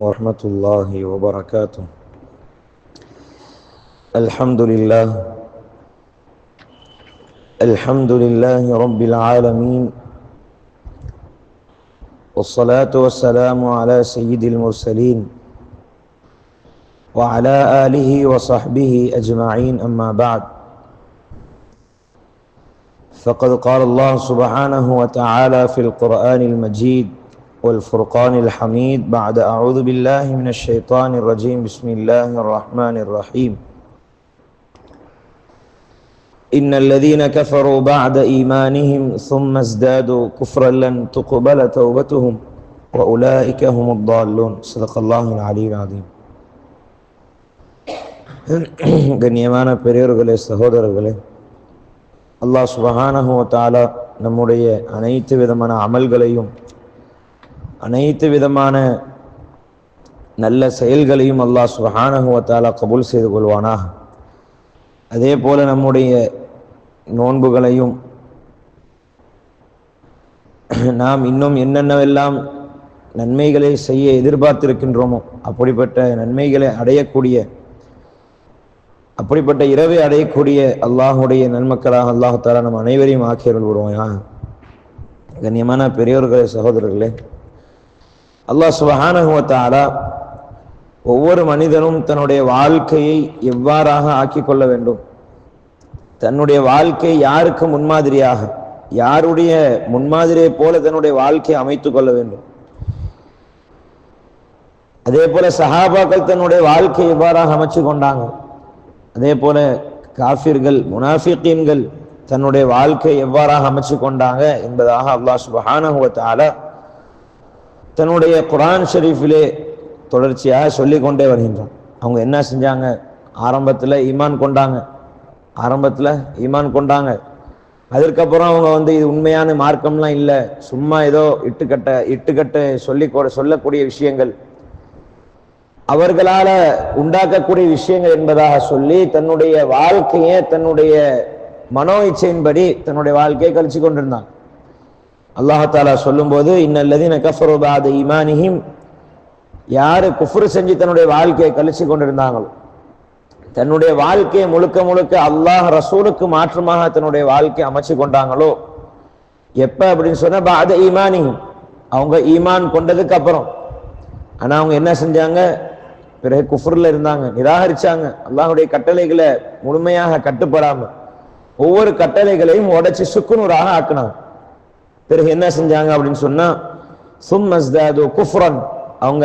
ورحمة الله وبركاته. الحمد لله رب العالمين، والصلاة والسلام على سيد المرسلين وعلى آله وصحبه أجمعين، أما بعد، فقد قال الله سبحانه وتعالى في القرآن المجيد والفرقان الحميد بعد أعوذ بالله من الشيطان الرجيم بسم الله الرحمن الرحيم. إن الذين كفروا بعد إيمانهم ثم ازدادوا كفرا لن تقبل توبتهم وأولئك هم الضالون. صدق الله العلي العظيم. கண்ணியமான பெரியோர்களே, சகோதரர்களே, அல்லாஹ் சுப்ஹானஹு வ தஆலா நம்முடைய அனைத்து விதமான அமல்களையும் அனைத்து விதமான நல்ல செயல்களையும் அல்லாஹ் சுப்ஹானஹு வ தஆலா கபூல் செய்து கொள்வானாக. அதே போல நம்முடைய நோன்புகளையும் நாம் இன்னும் என்னென்னவெல்லாம் நன்மைகளை செய்ய எதிர்பார்த்திருக்கின்றோமோ அப்படிப்பட்ட நன்மைகளை அடையக்கூடிய, அப்படிப்பட்ட இரவை அடையக்கூடிய அல்லாஹுடைய நன்மக்களாக அல்லாஹ் தஆலா நம் அனைவரையும் ஆக்கியருள் விடுவாயாக. கண்ணியமான பெரியோர்களே, சகோதரர்களே, அல்லாஹ் சுப்ஹானஹு வ தஆலா ஒவ்வொரு மனிதனும் தன்னுடைய வாழ்க்கையை எவ்வாறாக ஆக்கிக் கொள்ள வேண்டும், தன்னுடைய வாழ்க்கை யாருக்கு முன்மாதிரியாக, யாருடைய முன்மாதிரியை போல தன்னுடைய வாழ்க்கையை அமைத்துக் கொள்ள வேண்டும். அதே போல சஹாபாக்கள் தன்னுடைய வாழ்க்கையை எவ்வாறாக அமைச்சு கொண்டாங்க, அதே போல காஃபிர்கள் முனாஃபிகீன்கள் தன்னுடைய வாழ்க்கை எவ்வாறாக அமைச்சு கொண்டாங்க என்பதாக அல்லாஹ் சுப்ஹானஹு வ தஆலா தன்னுடைய குர்ஆன் ஷரீஃபிலே தொடர்ச்சியாக சொல்லிக் கொண்டே வருகின்றான். அவங்க என்ன செஞ்சாங்க? ஆரம்பத்தில் ஈமான் கொண்டாங்க. அதற்கப்புறம் அவங்க இது உண்மையான மார்க்கம்லாம் இல்லை, சும்மா ஏதோ இட்டுக்கட்ட சொல்லக்கூடிய விஷயங்கள், அவர்களால உண்டாக்கக்கூடிய விஷயங்கள் என்பதாக சொல்லி தன்னுடைய வாழ்க்கையை தன்னுடைய மனோ இச்சையின்படி தன்னுடைய வாழ்க்கையை கழிச்சு கொண்டிருந்தாங்க. அல்லாஹ் தஆலா சொல்லும்போது, இன்னல்லதீன கஃபரு பஅத ஈமானிஹிம், யாரு குஃப்ர் செஞ்சு தன்னுடைய வாழ்க்கையை கழிச்சு கொண்டிருந்தாங்களோ, தன்னுடைய வாழ்க்கையை முழுக்க முழுக்க அல்லாஹ் ரசூலுக்கு மாற்றமாக தன்னுடைய வாழ்க்கையை அமைச்சு கொண்டாங்களோ, எப்ப அப்படின்னு சொன்னா பஅத ஈமானிஹிம், அவங்க ஈமான் கொண்டதுக்கு அப்புறம். ஆனா அவங்க என்ன செஞ்சாங்க? பிறகு குஃப்ர்ல இருந்தாங்க, நிராகரிச்சாங்க, அல்லாஹுடைய கட்டளைகளை முழுமையாக கட்டுப்படாம ஒவ்வொரு கட்டளைகளையும் உடைச்சு சுக்குநூறாக ஆக்கினாங்க. பிறகு என்ன செஞ்சாங்க அப்படின்னு சொன்னா சும்மஸ்தாது குஃப்ரன், அவங்க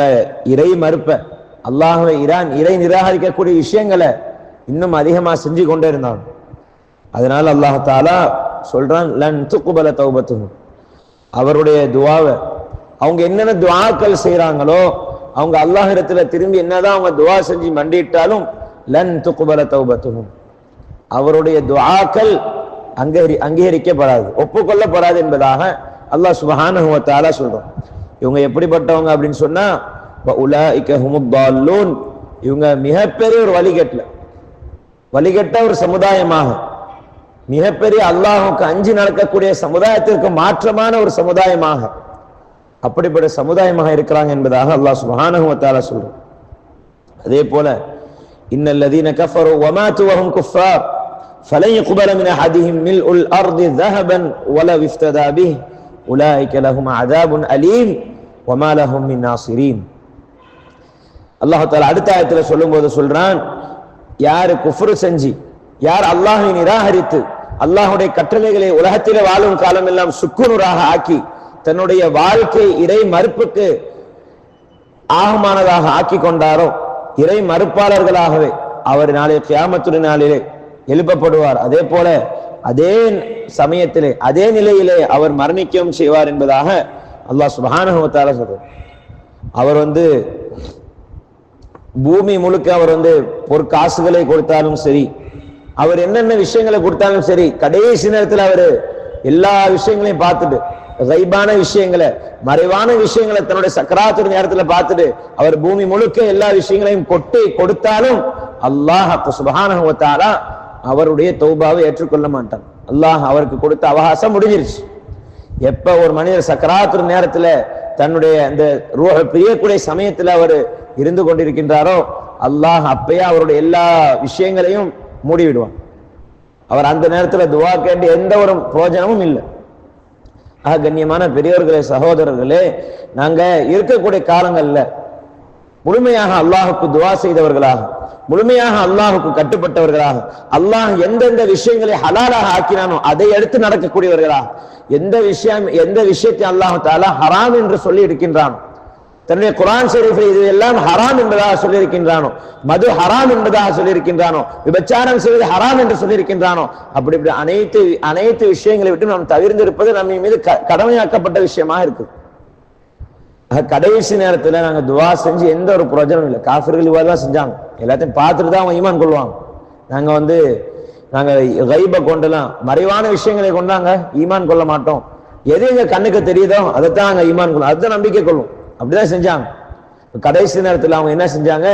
இறை மறுப்ப, அல்லாஹ்வை இறை நிராகரிக்கக்கூடிய விஷயங்களை இன்னும் அதிகமா செஞ்சு கொண்டே இருந்தாங்க. அதனால அல்லாஹ் தஆலா சொல்றான், லன் துக்பல தௌபத்துஹும், அவருடைய துஆவை, அவங்க என்னென்ன துஆக்கள் செய்யறாங்களோ, அவங்க அல்லாஹ் இடத்துல திரும்பி என்னதான் அவங்க துஆ செஞ்சு மண்டிட்டாலும் லன் துக்பல தௌபத்துஹும், அவருடைய துஆக்கள் அங்கீகரிக்கப்படாது, ஒப்புக்கொள்ளப்படாது என்பதாக அல்லாஹ் சுப்ஹானஹு வ தஆலா சொல்றான். இவங்க எப்படிப்பட்டவங்க அப்படின்னு சொன்னா உலாயிக ஹுமுத் தால்லூன், இவங்க மிகப்பெரிய ஒரு வழிகட்ட ஒரு சமுதாயமாக, மிகப்பெரிய அல்லாஹ்வுக்கு அஞ்சி நடக்கக்கூடிய சமுதாயத்திற்கு மாற்றமான ஒரு சமுதாயமாக, அப்படிப்பட்ட சமுதாயமாக இருக்கிறாங்க என்பதாக அல்லாஹ் சுப்ஹானஹு வ தஆலா சொல்றான். அதே போல இன்னல்லதீன கஃபரு வ மாது வ ஹும் குஃபார் فلن يقبل من أحدهم ملء الأرض ذهبا ولو افتدى به أولئك لهم عذاب أليم وما لهم من ناصرين. அல்லாஹ் தஆலா அடுத்த ஆயத்துல சொல்லும்போது சொல்றான், யார் குஃப்ர் செஞ்சு, யார் அல்லாஹ்வை நிராகரித்து அல்லாஹ்வுடைய கட்டளைகளை உலகத்திலே வாழும் காலம் எல்லாம் சுக்குநூறாக ஆக்கி தன்னுடைய வாழ்க்கை இறை மறுப்புக்கு ஆகமானதாக ஆக்கி கொண்டாரோ, இறை மறுப்பாளர்களாகவே அவர் நாளை கியாமத்துடைய நாளிலே எழுப்பப்படுவார். அதே போல அதே சமயத்திலே அதே நிலையிலே அவர் மரணிக்கவும் செய்வார் என்பதாக அல்லாஹ் சுப்ஹானஹு வ தஆலா சொல்றார். அவர் பூமி முழுக்க அவர் பொற்காசுகளை கொடுத்தாலும் சரி, அவர் என்னென்ன விஷயங்களை கொடுத்தாலும் சரி, கடைசி நேரத்தில் அவர் எல்லா விஷயங்களையும் பார்த்துட்டு, கைபான விஷயங்களை, மறைவான விஷயங்களை தன்னுடைய சக்கராத்துடைய நேரத்தில் பார்த்துட்டு அவர் பூமி முழுக்க எல்லா விஷயங்களையும் கொடுத்தாலும் அல்லாஹ் சுப்ஹானஹு வ தஆலா அவருடைய தௌபாவை ஏற்றுக்கொள்ள மாட்டான். அல்லாஹ் அவருக்கு கொடுத்த அவகாசம் முடிஞ்சிருச்சு. எப்ப ஒரு மனிதர் சக்கராத்து நேரத்துல தன்னுடைய அந்த ரூஹ பிரியக்கூடிய சமயத்தில் அவர் இருந்து கொண்டிருக்கின்றாரோ அல்லாஹ் அப்பயே அவருடைய எல்லா விஷயங்களையும் மூடிவிடுவான். அவர் அந்த நேரத்தில் துவா கேட்டு எந்த ஒரு பிரயோஜனமும் இல்லை. கண்ணியமான பெரியவர்களே, சகோதரர்களே, நாங்க இருக்கக்கூடிய காலங்கள்ல முழுமையாக அல்லாஹுக்கு துவா செய்தவர்களாக, முழுமையாக அல்லாஹுக்கு கட்டுப்பட்டவர்களாக, அல்லாஹ் எந்தெந்த விஷயங்களை ஹலாலாக ஆக்கினானோ அதை எடுத்து நடக்கக்கூடியவர்களாக, எந்த விஷயத்தை அல்லாஹு தஆலா ஹராம் என்று சொல்லி இருக்கின்றானோ, தன்னுடைய குர்ஆன் ஷரீஃபில் இது எல்லாம் ஹராம் என்பதாக சொல்லியிருக்கின்றானோ, மது ஹராம் என்பதாக சொல்லியிருக்கின்றானோ, விபச்சாரம் செய்வது ஹராம் என்று சொல்லியிருக்கின்றானோ, அப்படி அனைத்து விஷயங்களை விட்டு நாம் தவிர்ந்திருப்பது நம்ம மீது கடமையாக்கப்பட்ட விஷயமா இருக்கு. கடைசி நேரத்துல நாங்க துவா செஞ்சு எந்த ஒரு பிரயோஜனம் இல்லை. காஃபிர்கள் இவ்வாறுதான் செஞ்சாங்க. எல்லாத்தையும் பார்த்துட்டு தான் அவங்க ஈமான் கொள்வாங்க. நாங்க கைப கொண்டுலாம் மறைவான விஷயங்களை கொண்டாங்க ஈமான் கொள்ள மாட்டோம். எது எங்க கண்ணுக்கு தெரியுதோ அதைத்தான் நாங்க ஈமான் கொள்ளும், அதுதான் நம்பிக்கை கொள்ளும். அப்படிதான் செஞ்சாங்க. கடைசி நேரத்தில் அவங்க என்ன செஞ்சாங்க?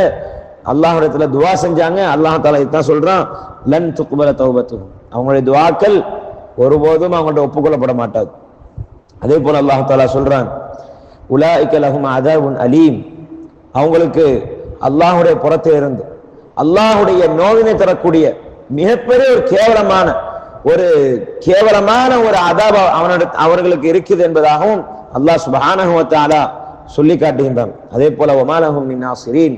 அல்லாஹ்விடத்துல துவா செஞ்சாங்க. அல்லாஹ் தஆலா இதான் சொல்றான், லன் துக்பல தௌபத்துஹும், அவங்களுடைய துவாக்கள் ஒருபோதும் அவங்கள்ட்ட ஒப்புக்கொள்ளப்பட மாட்டாது. அதே போல அல்லாஹ் தஆலா சொல்றான், உலாயிக லஹும் அஸாபுன் அலீம், அவங்களுக்கு அல்லாஹ்வுடைய புறத்தில் இருந்து அல்லாஹ்வுடைய நோவினை தரக்கூடிய மிகப்பெரிய ஒரு கேவலமான ஒரு அதாப அவர்களுக்கு இருக்குது என்பதாகவும் அல்லாஹ் சுப்ஹானஹு வ தஆலா சொல்லி காட்டுகின்றான். அதே போல வமா லஹும் மின் நாஸிரீன்,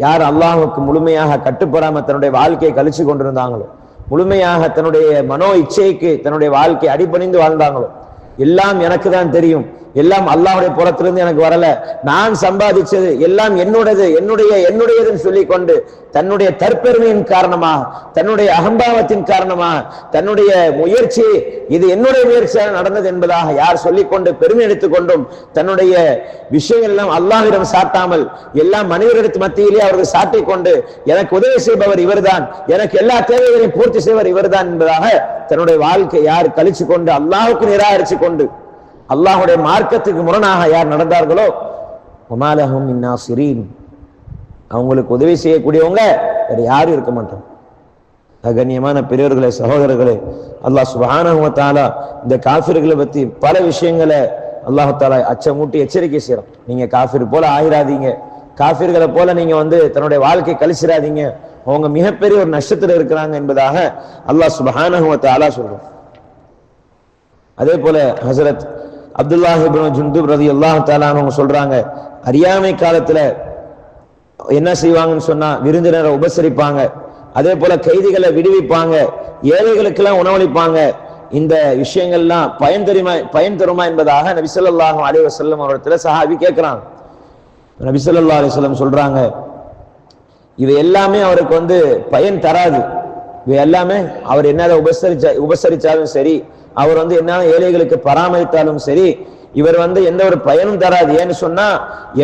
யார் அல்லாஹ்வுக்கு முழுமையாக கட்டுப்படாம தன்னுடைய வாழ்க்கையை கழிச்சு கொண்டிருந்தாங்களோ, முழுமையாக தன்னுடைய மனோ இச்சைக்கு தன்னுடைய வாழ்க்கை அடிபணிந்து வாழ்ந்தாங்களோ, எல்லாம் எனக்கு தான் தெரியும், எல்லாம் அல்லாஹ்வுடைய புறத்திலிருந்து எனக்கு வரல, நான் சம்பாதிச்சது எல்லாம் என்னுடையதுன்னு சொல்லிக் கொண்டு தன்னுடைய தற்பெருமையின் காரணமாக, தன்னுடைய அகம்பாவத்தின் காரணமாக, தன்னுடைய முயற்சி இது என்னுடைய முயற்சியாக நடந்தது என்பதாக யார் சொல்லிக்கொண்டு பெருமை எடுத்துக் கொண்டும் தன்னுடைய விஷயங்கள் எல்லாம் அல்லாஹ்விடம் சாட்டாமல் எல்லாம் மனிதர்களுக்கு மத்தியிலே அவர்கள் சாட்டிக் கொண்டு எனக்கு உதவி செய்பவர் இவர்தான், எனக்கு எல்லா தேவைகளையும் பூர்த்தி செய்வர் இவர்தான் என்பதாக தன்னுடைய வாழ்க்கை யார் கழிச்சு கொண்டு அல்லாஹ்வுக்கு நிராகரிச்சு கொண்டு அல்லாஹ்வுடைய மார்க்கத்துக்கு முரணாக யார் நடந்தார்களோ வமா லஹும் மின் நாஸிரீன், அவங்களுக்கு உதவி செய்யக்கூடியவங்க வேற யாரும் இருக்க மாட்டாங்க. கண்ணியமான பெரியவர்களே, சகோதரர்களே, அல்லாஹ் சுப்ஹானஹு வ தஆலா இந்த காஃபிர்களை பத்தி பல விஷயங்களை அல்லாஹ் தஆலா அச்சமூட்டி எச்சரிக்கை செய்யறான். நீங்க காஃபிர் போல ஆயிராதீங்க, காஃபிர்களை போல நீங்க தன்னுடைய வாழ்க்கை கழிச்சிடாதீங்க, அவங்க மிகப்பெரிய ஒரு நஷ்டத்தில் இருக்கிறாங்க என்பதாக அல்லாஹ் சுப்ஹானஹு வ தஆலா சொல்றான். அதே போல ஹஸரத் அப்துல்லாஹ் இப்னு ஜுந்துப் ரலியல்லாஹு தஆலா அவங்க சொல்றாங்க, அறியாமை காலத்துல என்ன செய்வாங்கன்னு சொன்னா விருந்தினரை உபசரிப்பாங்க, அதே போல கைதிகளை விடுவிப்பாங்க, ஏழைகளுக்கெல்லாம் உணவளிப்பாங்க. இந்த விஷயங்கள்லாம் பயன் தருமா என்பதாக நபி ஸல்லல்லாஹு அலைஹி வஸல்லம் அவர்களிடத்துல சஹாபி கேட்கிறாங்க. நபி ஸல்லல்லாஹு அலைஹி வஸல்லம் சொல்றாங்க, இது எல்லாமே அவருக்கு பயன் தராது, இது எல்லாமே அவர் என்ன உபசரிச்சாலும் சரி, அவர் என்ன ஏழைகளுக்கு பராமரித்தாலும் சரி, இவர் எந்த ஒரு பயனும் தராது. ஏன்னு சொன்னா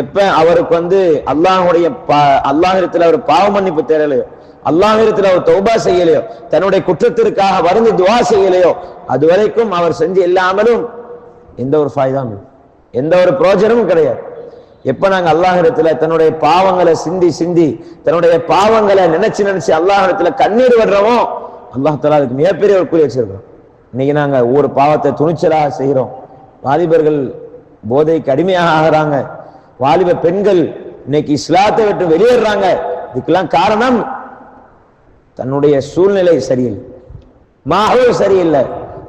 எப்ப அவருக்கு அல்லாஹ்விடத்தில் அவர் பாவ மன்னிப்பு தேடலையோ, அல்லாஹ்விடத்தில் அவர் தௌபா செய்யலையோ, தன்னுடைய குற்றத்திற்காக வருந்தி துவா செய்யலையோ, அது வரைக்கும் அவர் செஞ்சு இல்லாமலும் எந்த ஒரு ஃபாய்தாம், எந்த ஒரு பிரயோஜனமும் கிடையாது. எப்ப நாங்க அல்லாஹ்விடத்துல தன்னுடைய பாவங்களை சிந்தி தன்னுடைய பாவங்களை நினைச்சு அல்லாஹ்விடத்துல கண்ணீர் விடுறோமோ, அல்லாஹ் தஆலா அதுக்கு மிகப்பெரிய ஒரு கூலி வச்சிருக்கிறோம். இன்னைக்கு நாங்க ஒரு பாவத்தை துணிச்சலாக செய்யறோம், வாலிபர்கள் போதைக்கு அடிமையாக ஆகிறாங்க, வாலிப பெண்கள் இன்னைக்கு இஸ்லாத்தை விட்டு வெளியேறாங்க. இதுக்கெல்லாம் காரணம் தன்னுடைய சூழ்நிலை சரியில்லை, மாஹூல் சரியில்லை,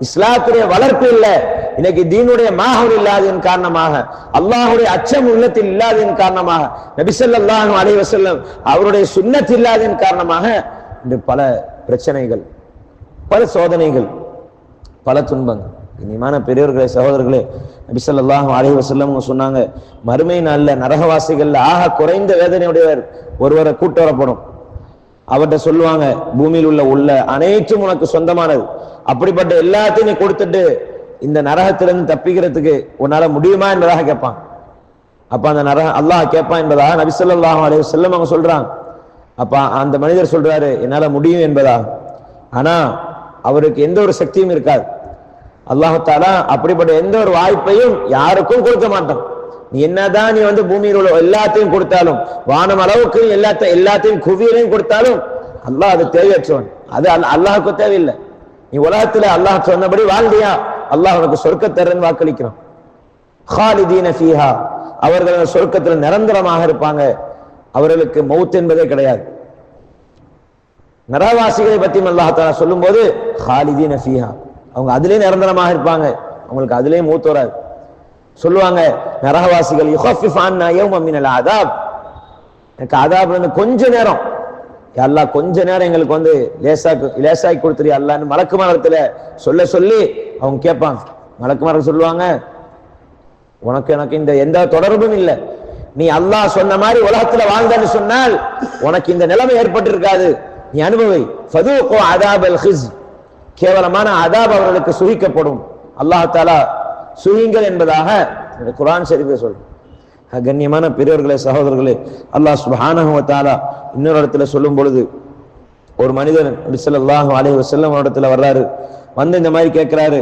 இஸ்லாத்துடைய வளர்ப்பு இல்லை. இன்னைக்கு தீனுடைய மாஹூல் இல்லாததன் காரணமாக, அல்லாஹ்வுடைய அச்சம் உள்ளத்தில் இல்லாததன் காரணமாக, நபி ஸல்லல்லாஹு அலைஹி வஸல்லம் அவருடைய சுன்னத் இல்லாததன் காரணமாக இன்று பல பிரச்சனைகள், பல சோதனைகள், பல துன்பங்கள். இனிமான பெரியவர்களே, சகோதரர்களே, நபி ஸல்லல்லாஹு அலைஹி வஸல்லம் சொன்னாங்க, மறுமை நாள்ல நரகவாசிகள்ல ஆக குறைந்த வேதனையுடையவர் ஒருவரை கூட்டு வரப்படும். அவர்கிட்ட சொல்லுவாங்க, பூமியில் உள்ள அனைத்தும் உனக்கு சொந்தமானது, அப்படிப்பட்ட எல்லாத்தையும் நீ கொடுத்துட்டு இந்த நரகத்திலிருந்து தப்பிக்கிறதுக்கு உன்னால முடியுமா என்பதாக கேட்பான். அப்ப அந்த அல்லாஹ் கேட்பான் என்பதாக நபி ஸல்லல்லாஹு அலைஹி வஸல்லம் அவங்க சொல்றாங்க. அப்ப அந்த மனிதர் சொல்றாரு, என்னால முடியும் என்பதா. ஆனா அவருக்கு எந்த ஒரு சக்தியும் இருக்காது. அல்லாஹ் தஆலா அப்படிப்பட்ட எந்த ஒரு வாய்ப்பையும் யாருக்கும் கொடுக்க மாட்டான். நீ என்னதான் நீ பூமியில் உள்ள எல்லாத்தையும் கொடுத்தாலும், வானம் அளவுக்கு எல்லாத்தையும் குவியலையும் கொடுத்தாலும் அல்லாஹ் அது தேவையற்றவன், அது அல்லாஹுக்கு தேவையில்லை. நீ உலகத்துல அல்லாஹ் சொன்னபடி வாழ்ந்தியா, அல்லாஹ் உனக்கு சொர்க்க தரன்னு வாக்களிக்கிறான். خالدين فيها அவர்கள் சொர்க்கத்தில் நிரந்தரமாக இருப்பாங்க. அவர்களுக்கு மௌத் என்பதே கிடையாது. நரகவாசிகளை பற்றி அல்லாஹ் தஆலா சொல்லும்போது خالدين فيها அவங்க அதிலே நிரந்தரமாக இருப்பாங்க, அவங்களுக்கு அதிலே மௌத் வராது. சொல்லுவாங்க நரகவாசிகள் யுகஃபிஃப் அன்னா யௌமன் மினல் அஸாப், எனக்கு அஸாப்ல இருந்து கொஞ்ச நேரம் யா அல்லாஹ் கொஞ்ச நேரம் எங்களுக்கு வந்து லேசாக்கி கொடுத்துரு அல்லாஹ்னு மலக்குமாரத்துல சொல்லி அவங்க கேட்பாங்க. மலக்குமார்கள் சொல்லுவாங்க உனக்கு எனக்கு இந்த எந்த தொடர்பும் இல்லை, நீ அல்லாஹ் சொன்ன மாதிரி உலகத்துல வாழ்ந்தன்னு சொன்னால் உனக்கு இந்த நிலைமை ஏற்பட்டிருக்காது, நீ அனுபவி. ஃபதூகு அஸாபல் ஹிஸ், கேவலமான அஸாப் அவர்களுக்கு சுகிக்கப்படும். அல்லாஹ் தஆலா சுகிங்கள் என்பதாக குர்ஆன் ஷரீஃபில் சொல்றான். கண்ணியமான பெரியவர்களே சகோதரர்களே, அல்லாஹ் சுப்ஹானஹு வ தஆலா இன்னொரு இடத்துல சொல்லும் பொழுது ஒரு மனிதர் நபி ஸல்லல்லாஹு அலைஹி வஸல்லம் இடத்துல வர்றாரு, வந்து இந்த மாதிரி கேட்கிறாரு,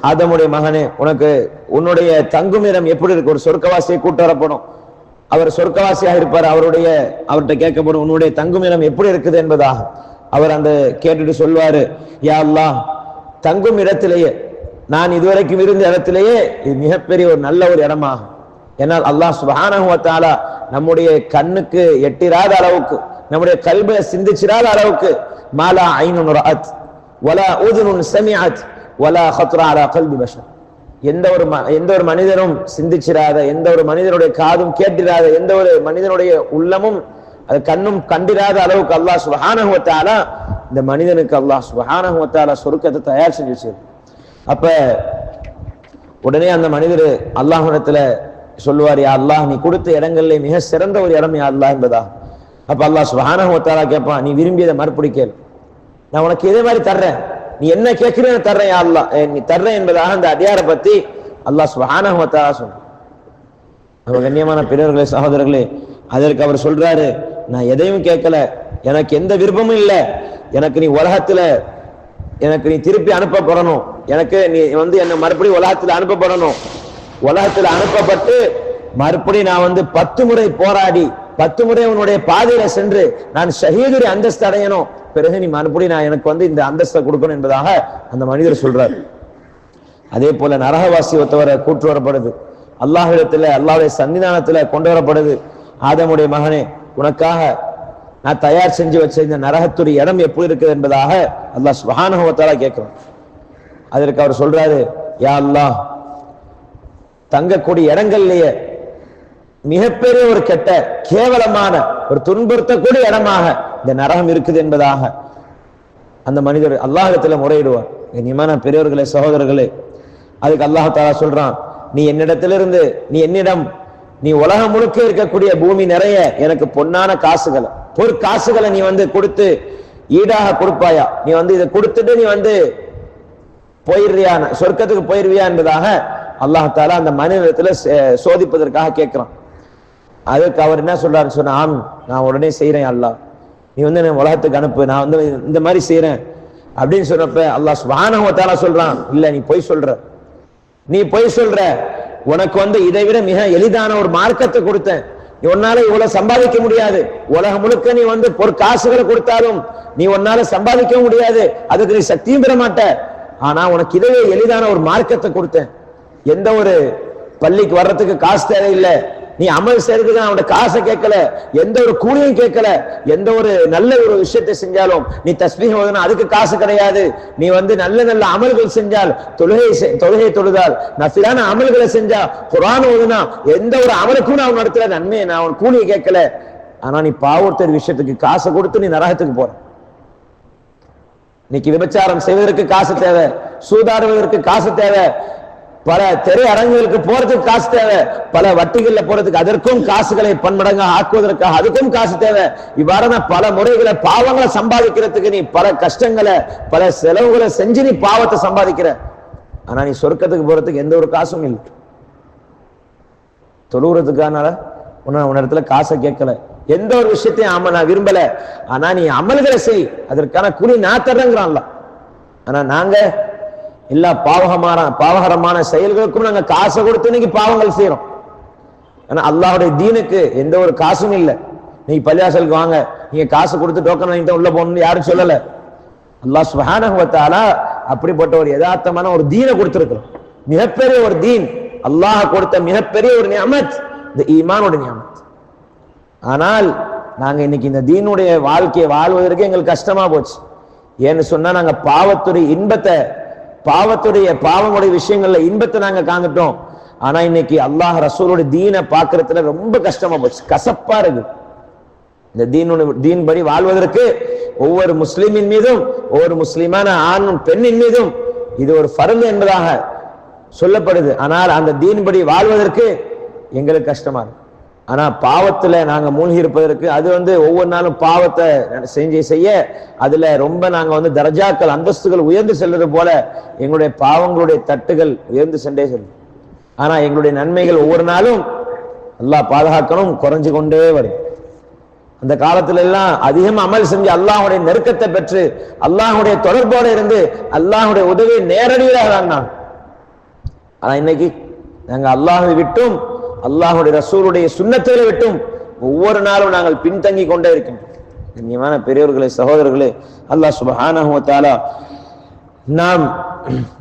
ஆதமுடைய மகனே உனக்கு உன்னுடைய தங்குமிடம் எப்படி இருக்கு? ஒரு சொர்க்கவாசியை கூட்டு வரப்படும், அவர் சொர்க்கவாசியாக இருப்பார், அவர்கிட்ட கேட்கப்படும் உன்னுடைய தங்குமிடம் எப்படி இருக்குது என்பதாக. அவர் அந்த கேட்டுட்டு சொல்வாரு, யா அல்லாஹ் தங்கும் இடத்திலேயே நான் இதுவரைக்கும் இருந்த இடத்திலேயே இது மிகப்பெரிய ஒரு நல்ல ஒரு இடமாகும். ஏன்னால் அல்லாஹ் சுப்ஹானஹு வ தஆலா நம்முடைய கண்ணுக்கு எட்டிராத அளவுக்கு, நம்முடைய கல்பை சிந்திச்சிராத அளவுக்கு மாலா ஐனுன் ரஅத் வலா உதுனுன் சமிஅத் வலா ஹத்ர அலா கல்பி பஷர், எந்த ஒரு மனிதனும் சிந்திச்சிராத, எந்த ஒரு மனிதனுடைய காதும் கேட்டிராத, எந்த ஒரு மனிதனுடைய உள்ளமும் அது கண்ணும் கண்டிராத அளவுக்கு அல்லாஹ் சுப்ஹானஹு வ தஆலா இந்த மனிதனுக்கு அல்லாஹ் சுப்ஹானஹு வ தஆலா சொர்க்கத்தை தயார் செஞ்சு வச்சிருக்கார். அப்ப உடனே அந்த மனிதர் அல்லாஹ்விடத்துல சொல்லுவார், யா அல்லாஹ் நீ கொடுத்த இடங்கள்ல மிக சிறந்த ஒரு இடம் யா அல்லாஹ் என்பதா. அப்ப அல்லாஹ் சுப்ஹானஹு வ தஆலா கேட்பான், நீ விரும்பியதை மறுபடி கேள், நான் உனக்கு இதே மாதிரி தர்றேன், நீ என்ன கேட்கிறேன்னு தர்றேன் யா அல்லாஹ், நீ தர்றேன் என்பதாக அந்த அடியாரை பத்தி அல்லாஹ் சுப்ஹானஹு வ தஆலா சொல்றான். நம்ம கண்ணியமான பெரியவர்களே சகோதரர்களே, அதற்கு அவர் சொல்றாரு, நான் எதையும் கேட்கல, எனக்கு எந்த விருப்பமும் இல்லை, எனக்கு நீ உலகத்துல எனக்கு நீ திருப்பி அனுப்பப்படணும், எனக்கு நீ வந்து என்ன மறுபடியும் உலகத்துல அனுப்பப்படணும், உலகத்துல அனுப்பப்பட்டு மறுபடி நான் வந்து 10 முறை போராடி 10 முறை உன்னுடைய பாதையில சென்று நான் ஷஹீதுடைய அந்தஸ்து அடையணும், பிறகு நீ மறுபடியும் நான் எனக்கு வந்து இந்த அந்தஸ்தை கொடுக்கணும் என்பதாக அந்த மனிதர் சொல்றார். அதே போல நரகவாசி ஒருத்தவரை கூட்டு வரப்படுது, அல்லாஹ்விடத்துல அல்லாஹ்வுடைய சன்னிதானத்துல கொண்டு வரப்படுது, ஆதமுடைய மகனே உனக்காக நான் தயார் செஞ்சு வச்ச இந்த நரகத்துடைய இடம் எப்படி இருக்குது என்பதாக அல்லாஹ் சுப்ஹானஹு வ தஆலா கேட்கிறான். அதற்கு அவர் சொல்றாரு, யா அல்லாஹ் தங்கக்கூடிய இடங்கள்லயே மிகப்பெரிய ஒரு கெட்ட கேவலமான ஒரு துன்புறுத்தக்கூடிய இடமாக இந்த நரகம் இருக்குது என்பதாக அந்த மனிதர் அல்லாஹ்விடத்துல முறையிடுவார். கண்ணியமான பெரியவர்களே சகோதரர்களே, அதுக்கு அல்லாஹ் தஆலா சொல்றான், நீ என்னிடத்திலிருந்து நீ உலகம் முழுக்க இருக்கக்கூடிய பூமி நிறைய எனக்கு பொன்னான காசுகளை நீ வந்து கொடுத்து ஈடாக கொடுப்பாயா, நீ வந்து இதை கொடுத்துட்டு நீ வந்து போயிடுறியா, சொர்க்கத்துக்கு போயிருவியா என்பதாக அல்லாஹ் தஆலா அந்த மனிதனிடத்துல சோதிப்பதற்காக கேட்கிறான். அதுக்கு அவர் என்ன சொல்றாரு சொன்னா, ஆம் நான் உடனே செய்யறேன் அல்லாஹ், நீ வந்து உலகத்துக்கு அனுப்பு, நான் வந்து இந்த மாதிரி செய்யறேன் அப்படின்னு சொன்னப்ப அல்லாஹ் சுப்ஹானஹு வ தஆலா சொல்றான், இல்ல நீ பொய் சொல்ற, உனக்கு வந்து இதை விட மிக எளிதான ஒரு மார்க்கத்தை கொடுத்தேன், நீ உன்னால இவ்வளவு சம்பாதிக்க முடியாது, உலகம் முழுக்க நீ வந்து காசுகளை கொடுத்தாலும் நீ உன்னால சம்பாதிக்க முடியாது, அதுக்கு நீ சக்தியும் பெற மாட்ட, ஆனா உனக்கு இதவே எளிதான ஒரு மார்க்கத்தை கொடுத்தேன், எந்த ஒரு பள்ளிக்கு வர்றதுக்கு காசு தேவையில்லை, நீ அமல் செய்யறதுக்கு அவனோட காசை கேட்கல, எந்த ஒரு கூலியும் கேட்கல, எந்த ஒரு நல்ல ஒரு விஷயத்தை செஞ்சாலும் நீ தஸ்பீஹ் ஓதுனா அதுக்கு காசு கிடையாது, நீ வந்து நல்ல நல்ல அமல்கள் செஞ்சால் தொழுகை தொழுதால் நஃபிலான அமல்களை செஞ்சா குர்ஆன் ஓதுனா எந்த ஒரு அமலுக்கும் நான் அவன் இடத்துல நன்மை நான் அவன் கூலியை கேட்கல, ஆனா நீ பாவத்தர் விஷயத்துக்கு காசை கொடுத்து நீ நரகத்துக்கு போற. இன்னைக்கு விபச்சாரம் செய்வதற்கு காசு தேவை, சூதாடுவதற்கு காசு தேவை, பல திரை அரங்குகளுக்கு போறதுக்கு காசு தேவை, பல வட்டிகள்ல போறதுக்கு அதற்கும் காசுகளை பன்மடங்காக ஆக்குவதற்காக அதுக்கும் காசு தேவை. இவ்வாறான பல முறைகளை பாவங்களை சம்பாதிக்கிறதுக்கு நீ பல கஷ்டங்களை பல செலவுகளை செஞ்சு நீ பாவத்தை சம்பாதிக்கிற, ஆனா நீ சொர்க்கத்துக்கு போறதுக்கு எந்த ஒரு காசும் இல்லை. தொழுகிறதுக்கானால உன்னிடத்துல காசை கேட்கல, எந்த ஒரு விஷயத்தையும் நான் விரும்பல, ஆனா நீ அமல்களை செய், அதற்கான கூலி நான் தர்றேங்கிறான்ல. ஆனா நாங்க எல்லா பாவகரமான செயல்களுக்கும் நாங்க காசை கொடுத்து இன்னைக்கு பாவங்கள் செய்யறோம். ஆனா அல்லாஹ்வுடைய தீனுக்கு எந்த ஒரு காசும் இல்லை. நீங்க பள்ளிவாசலுக்கு வாங்க, நீங்க காசு கொடுத்து டோக்கன் வாங்கிட்டு உள்ள போகணும்னு யாரும் சொல்லல. அல்லாஹ் சுப்ஹானஹு வ தஆலா அப்படிப்பட்ட ஒரு யதார்த்தமான ஒரு தீனை கொடுத்திருக்கிறோம், மிகப்பெரிய ஒரு தீன். அல்லாஹ் கொடுத்த மிகப்பெரிய ஒரு நியமத் இந்த ஈமானோட நியமத். ஆனால் நாங்க இன்னைக்கு இந்த தீனுடைய வாழ்க்கையை வாழ்வதற்கு எங்களுக்கு கஷ்டமா போச்சு. ஏன்னு சொன்னா நாங்க பாவத்துடைய இன்பத்தை, பாவங்களுடைய விஷயங்கள்ல இன்பத்தை நாங்க காந்துட்டோம். ஆனா இன்னைக்கு அல்லாஹ் ரசூலுடைய தீனை பார்க்கறதுல ரொம்ப கஷ்டமா போச்சு, கசப்பா இருக்கு. இந்த தீன் படி வாழ்வதற்கு ஒவ்வொரு முஸ்லிமின் மீதும், ஒவ்வொரு முஸ்லிமான ஆணும் பெண்ணின் மீதும் இது ஒரு ஃபர்து என்பதாக சொல்லப்படுது. ஆனால் அந்த தீன் படி வாழ்வதற்கு எங்களுக்கு கஷ்டமா இருக்கு. ஆனா பாவத்துல நாங்க மூழ்கி இருப்பதற்கு, அது ஒவ்வொரு நாளும் பாவத்தை செய்ய அதுல ரொம்ப நாங்க தரஜாக்கள், அந்தஸ்துகள் உயர்ந்து செல்வது போல எங்களுடைய பாவங்களுடைய தட்டுகள் உயர்ந்து சென்றே செல்லும். ஆனா எங்களுடைய நன்மைகள் ஒவ்வொரு நாளும் அல்லாஹ் பாதுகாக்கணும் குறைஞ்சு கொண்டே வரும். அந்த காலத்துல எல்லாம் அதிகம் அமல் செஞ்சு அல்லாஹுடைய நெருக்கத்தை பெற்று அல்லாஹுடைய தொடர்போடு இருந்து அல்லாஹுடைய உதவியை நேரடியாக வாங்கினாங்க. ஆனா இன்னைக்கு நாங்க அல்லாஹை விட்டும் அல்லாஹுடைய ரசூலுடைய சுன்னத்தை விட்டும் ஒவ்வொரு நாளும் நாங்கள் பின்தங்கி கொண்டே இருக்கின்றோம். கண்ணியமான பெரியவர்களே, சகோதரர்களே, அல்லாஹ் சுப்ஹானஹு வ தஆலா நாம்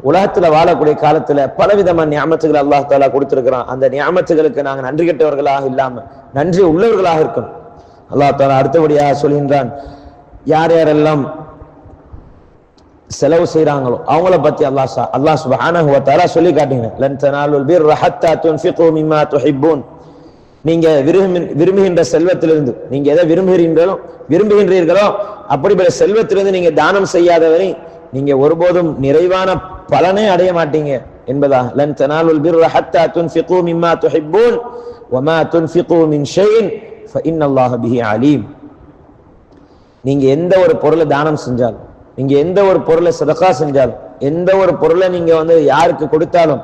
உலகத்துல வாழக்கூடிய காலத்துல பலவிதமான நியமத்துகளை அல்லாஹ் தஆலா கொடுத்திருக்கிறான். அந்த நியமத்துகளுக்கு நாங்கள் நன்றி கெட்டவர்களாக இல்லாம நன்றி உள்ளவர்களாக இருக்கணும். அல்லாஹ் தஆலா அடுத்தபடியாக சொல்கின்றான், யார் யாரெல்லாம் செலவு செய்யறாங்களோ அவங்கள பத்தி அல்லாஹ் சுப்ஹானஹு வ தஆலா சொல்லி காட்டுகிறான். லன் தனாலுல் பிர்ர ஹத்தா துன்ஃபிகு மிம்மா துஹிப்பூன். நீங்க விரும்புகின்ற செல்வத்திலிருந்து, நீங்க எதை விரும்புகின்றீர்களோ அப்படிப்பட்ட செல்வத்திலிருந்து நீங்க தானம் செய்யாதவரை நீங்க ஒருபோதும் நிறைவான பலனை அடைய மாட்டீங்க என்பதா. லன் தனாலுல் பிர்ர ஹத்தா துன்ஃபிகு மிம்மா துஹிப்பூன் வமா துன்ஃபிகு மின் ஷைஇன் ஃபஇன்னல்லாஹ பிஹி அலீம். நீங்க எந்த ஒரு பொருளை தானம் செஞ்சாலும், நீங்க எந்த ஒரு பொருளை சதகா செஞ்சாலும், எந்த ஒரு பொருளை நீங்க யாருக்கு கொடுத்தாலும்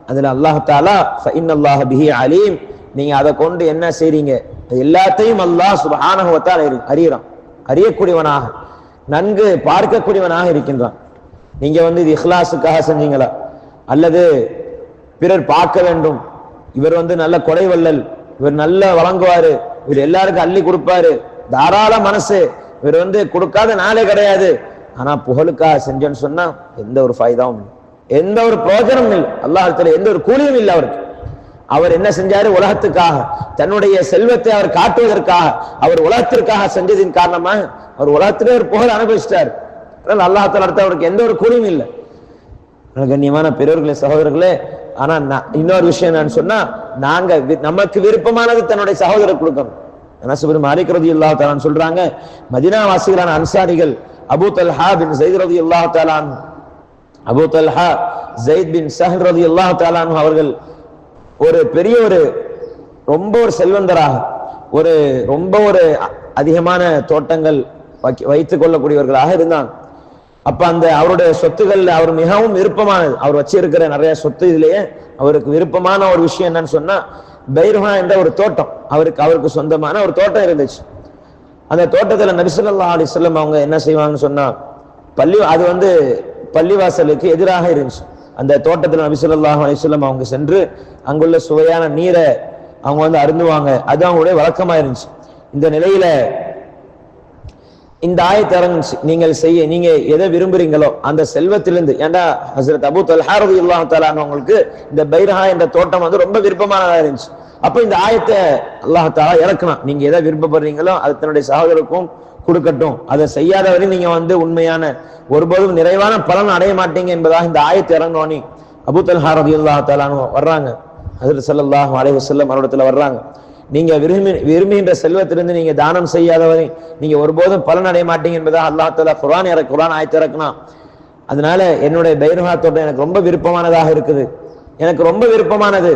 அதுல அல்லாஹ் தஆலா ஃபஇன்னல்லாஹ பிஹி அலீம், நீங்க அதை கொண்டு என்ன செய்றீங்க எல்லாத்தையும் அல்லாஹ் சுப்ஹானஹு வ தஆலா அறியறான். அறியக்கூடியவனாக, நன்கு பார்க்கக்கூடியவனாக இருக்கின்றான். நீங்க இது இஹ்லாஸுக்காக செஞ்சீங்களா, அல்லது பிறர் பார்க்க வேண்டும், இவர் நல்ல கொடை வள்ளல், இவர் நல்ல வழங்குவாரு, இவர் எல்லாருக்கும் அள்ளி கொடுப்பாரு, தாராள மனசு, இவர் கொடுக்காத நாளே கிடையாது, ஆனா புகழுக்காக செஞ்சோன்னு சொன்னா எந்த ஒரு ஃபாய்தாவும் இல்லை, எந்த ஒரு பிரயோஜனமும் இல்லை, அல்லாஹ்விடத்துல எந்த ஒரு கூலியும் இல்லை அவருக்கு. அவர் என்ன செஞ்சாரு, உலகத்துக்காக தன்னுடைய செல்வத்தை அவர் காட்டுவதற்காக, அவர் உலகத்திற்காக செஞ்சதின் காரணமாக அவர் உலகத்திலே ஒரு புகழ் அனுபவிச்சிட்டார். அல்லாஹ் தஆலா அடுத்து அவருக்கு எந்த ஒரு கூலியும் இல்லை. கண்ணியமான பெரியவர்களே, சகோதரர்களே, ஆனா இன்னொரு விஷயம் நான் சொன்னா, நாங்க நமக்கு விருப்பமானது தன்னுடைய சகோதரர் கொடுக்கணும். அனஸ் பின் மாலிக் ரலியல்லாஹு தஆலா சொல்றாங்க, மதீனா வாசிகளான அன்சாரிகள் அபூ தல்ஹா பின் ஸைத் ரலியல்லாஹு தஆலா அன்ஹு, அபூ தல்ஹா ஸைத் பின் ஸஹல் ரலியல்லாஹு தஆலா அன்ஹு அவர்கள் ஒரு பெரிய ரொம்ப ஒரு செல்வந்தராக, ரொம்ப அதிகமான தோட்டங்கள் வைத்துக் கொள்ளக்கூடியவர்களாக இருந்தாங்க. அப்ப அவருடைய சொத்துக்கள் அவர் மிகவும் விருப்பமானது, அவர் வச்சிருக்கிற நிறைய சொத்து இதுலயே அவருக்கு விருப்பமான ஒரு விஷயம் என்னன்னு சொன்னா, பைருஹா என்ற ஒரு தோட்டம், அவருக்கு சொந்தமான ஒரு தோட்டம் இருந்துச்சு. அந்த தோட்டத்துல நபி ஸல்லல்லாஹு அலைஹி வஸல்லம் அவங்க என்ன செய்வாங்கன்னு சொன்னா, அது பள்ளிவாசலுக்கு எதிராக இருந்துச்சு. அந்த தோட்டத்துல நபி ஸல்லல்லாஹு அலைஹி வஸல்லம் அவங்க சென்று அங்குள்ள சுவையான நீரை அவங்க அருந்துவாங்க. அது அவங்களுடைய வழக்கமா இருந்துச்சு. இந்த நிலையில இந்த ஆயத்து இறங்குச்சு, நீங்க எதை விரும்புறீங்களோ அந்த செல்வத்திலிருந்து. ஏண்டா ஹஸ்ரத் அபூ தல்ஹா ரலியல்லாஹு தஆலா அவங்களுக்கு இந்த பைரஹா என்ற தோட்டம் ரொம்ப விருப்பமானதா இருந்துச்சு. அப்ப இந்த ஆயத்தை அல்லாஹ் தஆலா இறக்குனா, நீங்க எதை விருப்பப்படுறீங்களோ அது தன்னுடைய சகோதரருக்கும் கொடுக்கட்டும், அதை செய்யாதவரை நீங்க உண்மையான ஒருபோதும் நிறைவான பலன் அடைய மாட்டீங்க என்பதாக இந்த ஆயத்தை இறங்கினோனே அபூ தல்ஹா ரலியல்லாஹு தஆலா வர்றாங்க, ஹஜ்ரத் ஸல்லல்லாஹு அலைஹி வஸல்லம் அவரிடத்துல வர்றாங்க. நீங்க விரும்புகின்ற செல்வத்திலிருந்து நீங்க தானம் செய்யாதவரை நீங்க ஒருபோதும் பலன் அடைய மாட்டீங்க என்பதாக அல்லாஹ் தஆலா குர்ஆன் ஆயத்தை இறக்குனா. அதனால என்னுடைய பைரஹா தோட்டம் எனக்கு ரொம்ப விருப்பமானதாக இருக்குது, எனக்கு ரொம்ப விருப்பமானது,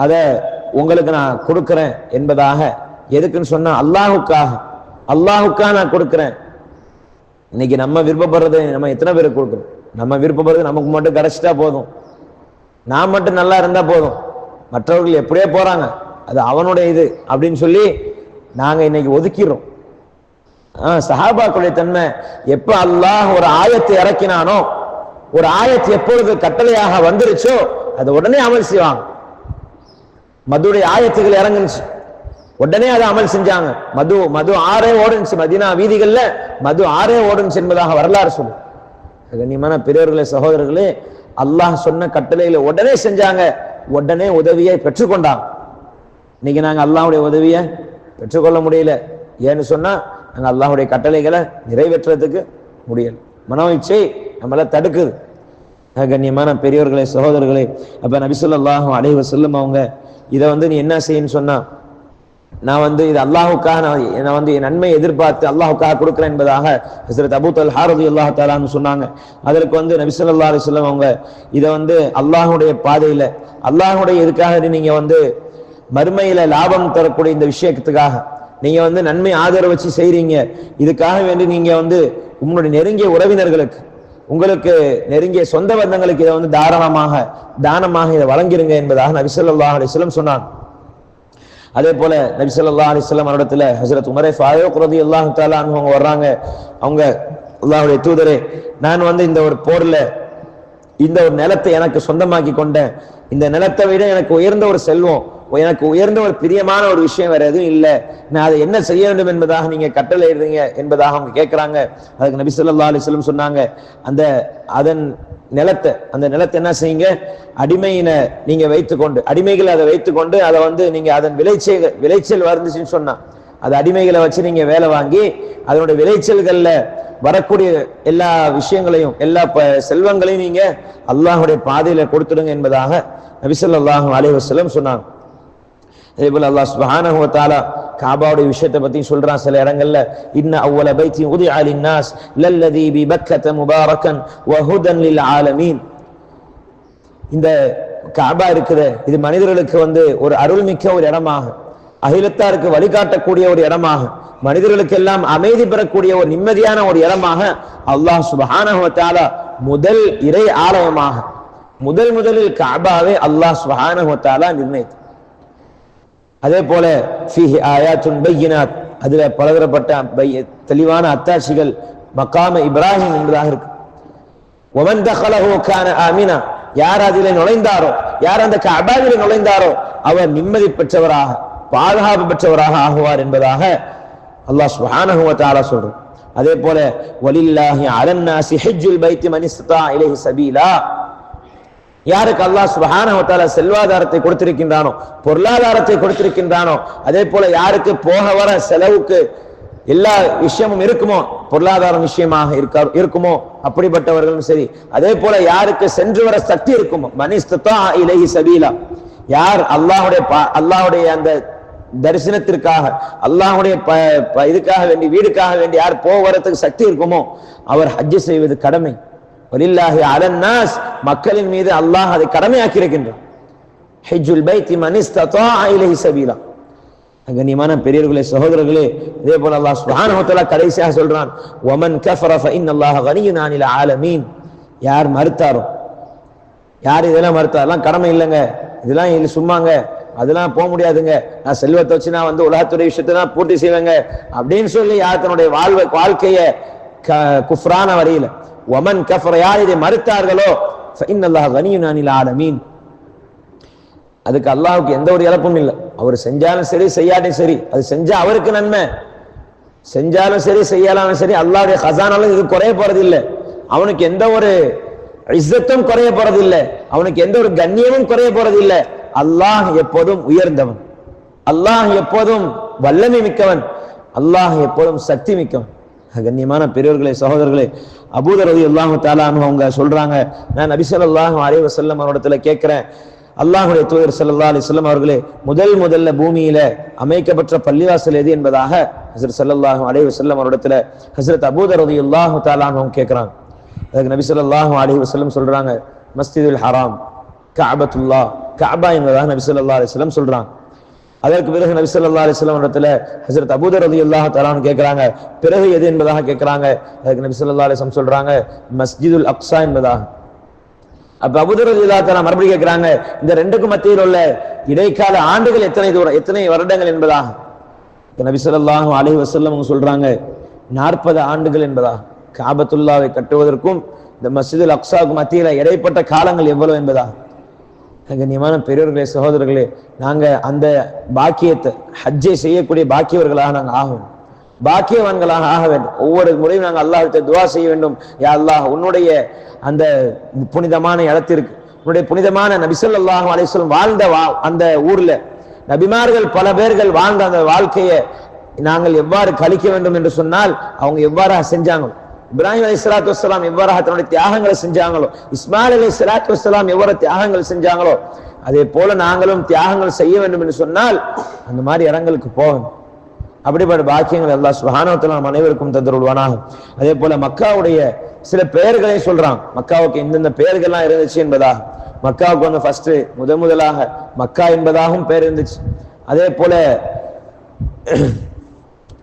அதை உங்களுக்கு நான் கொடுக்கிறேன் என்பதாக. எதுக்குன்னு சொன்னா அல்லாஹுக்காக நான் கொடுக்கிறேன். இன்னைக்கு நம்ம விருப்பப்படுறது நம்ம எத்தனை பேருக்கு கொடுக்குறோம்? நம்ம விருப்பப்படுறது நமக்கு மட்டும் கிடைச்சிட்டா போதும், நான் மட்டும் நல்லா இருந்தா போதும், மற்றவர்கள் எப்படியே போறாங்க, அது அவனுடைய இது அப்படின்னு சொல்லி நாங்க இன்னைக்கு ஒதுக்கிறோம். சஹாபாக்களுடைய தன்மை, எப்ப அல்லாஹ் ஒரு ஆயத்தை இறக்கினானோ, ஒரு ஆயத்து எப்பொழுது கட்டளையாக வந்துருச்சோ அதை உடனே அமல் செய்வாங்க. மதுடைய ஆயத்துகள் இறங்குச்சு, உடனே அதை அமல் செஞ்சாங்க. மது ஆறே ஓடுச்சு, மதீனா வீதிகள்ல மது ஆறே ஓடுச்சு என்பதாக வரலாறு சொல்லும். கண்ணியமான பெரியவர்களே, சகோதரர்களே, அல்லாஹ் சொன்ன கட்டளையில உடனே செஞ்சாங்க. உடனே உதவியை பெற்றுக்கொண்டாங்க. இன்னைக்கு நாங்கள் அல்லாஹ்வுடைய உதவியை பெற்றுக்கொள்ள முடியல. ஏன்னு சொன்னா நாங்கள் அல்லாஹ்வுடைய கட்டளைகளை நிறைவேற்றுறதுக்கு முடியல. மனோ இச்சை நம்மள தடுக்குது. கண்ணியமான பெரியவர்களே, சகோதரர்களே, அப்ப நபி ஸல்லல்லாஹு அலைஹி வஸல்லம் அவங்க இதை நீ என்ன செய்யன்னு சொன்னா, நான் இது அல்லாஹுக்காக நான் என் நன்மை எதிர்பார்த்து அல்லாஹுக்காக கொடுக்கிறேன் என்பதாக ஹஸரத் அபூ தல்ஹா ரலியல்லாஹு தஆலா அன்ஹு சொன்னாங்க. அதற்கு நபி ஸல்லல்லாஹு அலைஹி வஸல்லம் அவங்க இதை அல்லாஹ்வுடைய பாதையில அல்லாஹ்வுடைய இதுக்காக நீங்க மறுமையில லாபம் தரக்கூடிய இந்த விஷயத்துக்காக நீங்க நன்மை ஆதரவு வச்சு செய்றீங்க. இதுக்காக வேண்டி நீங்க உங்களுடைய நெருங்கிய உறவினர்களுக்கு, உங்களுக்கு நெருங்கிய சொந்த பந்தங்களுக்கு இதை தானமாக இதை வழங்கிருங்க என்பதாக நபி ஸல்லல்லாஹு அலைஹி வஸல்லம் சொன்னாங்க. அதே போல நபி ஸல்லல்லாஹு அலைஹி வஸல்லம் அவரிடத்துல ஹஜ்ரத் உமர் ஃபாரூக் ரலியல்லாஹு தஆலா அன்ஹு அவங்க வர்றாங்க. அவங்க அல்லாஹ்வுடைய தூதரே, நான் இந்த ஒரு போர்ல இந்த ஒரு நிலத்தை எனக்கு சொந்தமாக்கி கொண்டேன். இந்த நிலத்தை விட எனக்கு உயர்ந்த ஒரு செல்வம், எனக்கு உயர்ந்த ஒரு பிரியமான ஒரு விஷயம் வேற எதுவும் இல்லை. நான் அதை என்ன செய்ய வேண்டும் என்பதாக நீங்க கட்டளை எழுதுங்க என்பதாக அவங்க கேட்கிறாங்க. அதுக்கு நபி ஸல்லல்லாஹு அலைஹி வஸல்லம் சொன்னாங்க, அந்த நிலத்தை என்ன செய்யுங்க, அடிமையின நீங்க வைத்துக்கொண்டு, அடிமைகள் அதை வைத்துக்கொண்டு அதை நீங்க அதன் விளைச்சல் வந்துச்சுன்னு சொன்னா அது அடிமைகளை வச்சு நீங்க வேலை வாங்கி அதனுடைய விளைச்சல்கள்ல வரக்கூடிய எல்லா விஷயங்களையும் எல்லா செல்வங்களையும் நீங்க அல்லாஹ்வுடைய பாதையில கொடுத்துடுங்க என்பதாக நபி ஸல்லல்லாஹு அலைஹி வஸல்லம் சொன்னாங்க. அதே போல அல்லாஹ் சுப்ஹானஹு வ தஆலா காபாவுடைய விஷயத்தை பத்தி சொல்றான் சில இடங்கள்ல, இன்ன அவ்வல பைத்தி உதிஅ லின்னாஸ் லல்லதி பி பக்கத முபாரக்கன் வ ஹுதன் லில் ஆலமீன். இந்த காபா இருக்குது, இது மனிதர்களுக்கு ஒரு அருள்மிக்க ஒரு இடமாக, அகிலத்தாருக்கு வழிகாட்டக்கூடிய ஒரு இடமாக, மனிதர்களுக்கு எல்லாம் அமைதி பெறக்கூடிய ஒரு நிம்மதியான ஒரு இடமாக அல்லாஹ் சுப்ஹானஹு வ தஆலா முதல் இறை ஆலயமாக முதலில் காபாவை அல்லாஹ் சுப்ஹானஹு வ தஆலா நிர்ணயித்தார். அதே போல ஃபீஹி ஆயாத்துன் பையினாத், அதுல பலதரப்பட்ட தெளிவான அத்தாட்சிகள் மக்காம இப்ராஹிம் என்பதாக இருக்கு. வமன் தഖலஹு கான ஆமினா, யார் அதிலே நுழைந்தாரோ, யார் அந்த கஅபாவிலே நுழைந்தாரோ அவர் நிம்மதி பெற்றவராக பாதுகாப்பு பெற்றவராக ஆகுவார் என்பதாக அல்லாஹ் சுப்ஹானஹு வ தஆலா சொல்றார். அதே போல வலில்லாஹி அலன்னாஸி ஹஜ்ஜுல் பைத்தி மன் இஸ்தா இலைஹி சபீலா, யாருக்கு அல்லாஹ் சுப்ஹானஹு வ தஆலா செல்வாதாரத்தை கொடுத்திருக்கின்றானோ, பொருளாதாரத்தை கொடுத்திருக்கின்றானோ, அதே போல யாருக்கு போக வர செலவுக்கு எல்லா விஷயமும் இருக்குமோ, பொருளாதார விஷயமாக இருக்குமோ அப்படிப்பட்டவர்களும் சரி, அதே போல யாருக்கு சென்று வர சக்தி இருக்குமோ, மன் இஸ்தா இலைஹி சபீலா, யார் அல்லாஹ்வுடைய அந்த தரிசனத்திற்காக அல்லாஹ்வுடைய இதுக்காக வேண்டி வீடுக்காக வேண்டி யார் போவதற்கு சக்தி இருக்குமோ அவர் ஹஜ் செய்வது கடமை. வலில்லாஹி அலன்னாஸ், மக்களின் மீது அல்லாஹ் அதை கடமையாக்கி இருக்கின்றான். ஹஜ்ஜுல் பைத்தி மன் இஸ்ததா இலைஹி சபீலா. கண்ணியமான பெரியவர்களே, சகோதரர்களே, இதே போல அல்லாஹ் சுப்ஹானஹு வ தஆலா கடைசியாக சொல்றான், வமன் கஃபர ஃபஇன்னல்லாஹ கனிய்யுன் அனில் ஆலமீன். யார் மறுத்தாரோ, யார் இதெல்லாம் மறுத்தாரெல்லாம் கடமை இல்லைங்க, இதெல்லாம் இது சும்மாங்க, அதெல்லாம் போக முடியாதுங்க, நான் செல்வத்தை வச்சு நான் உலகத்துடைய விஷயத்தை தான் பூர்த்தி செய்வேங்க அப்படின்னு சொல்லி யார் தன்னுடைய வாழ்க்கைய குஃப்ரான வரையில வமன் கஃபர, யார் இதை மறுத்தார்களோ ஃபஇன்னல்லாஹ கனிய்யுன் அனில் ஆலமீன், அதுக்கு அல்லாஹ்வுக்கு எந்த ஒரு இழப்பும் இல்லை. அவர் செஞ்சாலும் சரி செய்யாட்டும் சரி, அது செஞ்சா அவருக்கு நன்மை, செஞ்சாலும் சரி செய்யலாலும் சரி அல்லாஹ்வுடைய ஹஸானாலும் இது குறைய போறது இல்லை, அவனுக்கு எந்த ஒரு இஸ்ஸத்தும் குறைய போறது இல்லை, அவனுக்கு எந்த ஒரு கண்ணியமும் குறைய போறது இல்லை. அல்லாஹ் எப்போதும் உயர்ந்தவன், அல்லாஹ் எப்போதும் வல்லமை மிக்கவன், அல்லாஹ் எப்போதும் சக்தி மிக்கவன். கண்ணியமான பெரியவர்களே, சகோதரர்களே, அபூதர் ரலியல்லாஹு தஆலா அன்ஹு அவங்க சொல்றாங்க, நான் நபி ஸல்லல்லாஹு அலைஹி வஸல்லம் அவரிடத்துல கேட்கிறேன், அல்லாஹ்வுடைய தூதர் ஸல்லல்லாஹு அலைஹி வஸல்லம் அவர்களே, முதல்ல பூமியில அமைக்கப்பட்ட பள்ளிவாசல் எது என்பதாக ஹஜ்ரத் ஸல்லல்லாஹு அலைஹி வஸல்லம் அவரிடத்துல ஹஜ்ரத் அபூதர் ரலியல்லாஹு தஆலா அன்ஹு கேட்கிறாங்க. அதுக்கு நபி ஸல்லல்லாஹு அலைஹி வஸல்லம் சொல்றாங்க, மஸ்ஜிதுல் ஹராம், கஅபத்துல்லாஹ், கஅபா என்பதாக நபி ஸல்லல்லாஹு அலைஹி வஸல்லம் சொல்றாங்க. அதற்கு பிறகு நபி ஸல்லல்லாஹு அலைஹி வஸல்லம் இடத்துல ஹஜ்ரத் அபூதர் ரலியல்லாஹு தஆலா அன்ஹு கேட்கிறாங்க, பிறகு எது என்பதாக கேட்கிறாங்க. அதுக்கு நபி ஸல்லல்லாஹு அலைஹி வஸல்லம் சொல்றாங்க, மஸ்ஜிதுல் அக்ஸா என்பதாக. அப்ப அபூதர் ரலியல்லாஹு தஆலா மறுபடியும் கேட்கிறாங்க, இந்த ரெண்டுக்கும் மத்தியில் உள்ள இடைக்கால ஆண்டுகள் எத்தனை வருடங்கள் என்பதாக. நபி ஸல்லல்லாஹு அலைஹி வஸல்லம் சொல்றாங்க 40 ஆண்டுகள் என்பதாக. காபத்துல்லாவை கட்டுவதற்கும் இந்த மஸ்ஜிதுல் அக்ஸாவுக்கு மத்தியில இடைப்பட்ட காலங்கள் எவ்வளவு என்பதாக. கண்ணியமான பெரியவர்களே, சகோதரர்களே, நாங்க அந்த பாக்கியத்தை ஹஜ்ஜை செய்யக்கூடிய பாக்கியவர்களாக நாங்கள் ஆக வேண்டும், பாக்கியவான்களாக ஆக வேண்டும். ஒவ்வொரு முறையும் நாங்கள் அல்லாஹ்விட்ட துஆ செய்ய வேண்டும், யா அல்லாஹ் உன்னுடைய அந்த புனிதமான இடத்திற்கு, உன்னுடைய புனிதமான நபி ஸல்லல்லாஹு அலைஹி வஸல்லம் வாழ்ந்த அந்த ஊர்ல நபிமார்கள் பல பேர்கள் வாழ்ந்த அந்த வாழ்க்கையை நாங்கள் எவ்வாறு கழிக்க வேண்டும் என்று சொன்னால் அவங்க எவ்வாறாக செஞ்சாங்க. இப்ராஹிம் அலைஹிஸ்ஸலாத்து வஸ்ஸலாம் எவ்வாறாக தன்னுடைய தியாகங்களை செஞ்சாங்களோ, இஸ்மாயில் அலைஹிஸ்ஸலாத்து வஸ்ஸலாம் எவ்வாறு தியாகங்கள் செஞ்சாங்களோ, அதே போல நாங்களும் தியாகங்கள் செய்ய வேண்டும் என்று சொன்னால் அந்த மாதிரி இடங்களுக்கு போகணும். அப்படிப்பட்ட பாக்கியங்கள் அல்லாஹ் சுப்ஹானஹு வ தஆலா நம் அனைவருக்கும் தந்தருள்வானாக. அதே போல மக்காவுடைய சில பெயர்களை சொல்றான். மக்காவுக்கு இந்தந்த பெயர்கள்லாம் இருந்துச்சு என்பதாக. மக்காவுக்கு வந்து ஃபர்ஸ்ட் முதலாக மக்கா என்பதாகவும் பெயர் இருந்துச்சு. அதே போல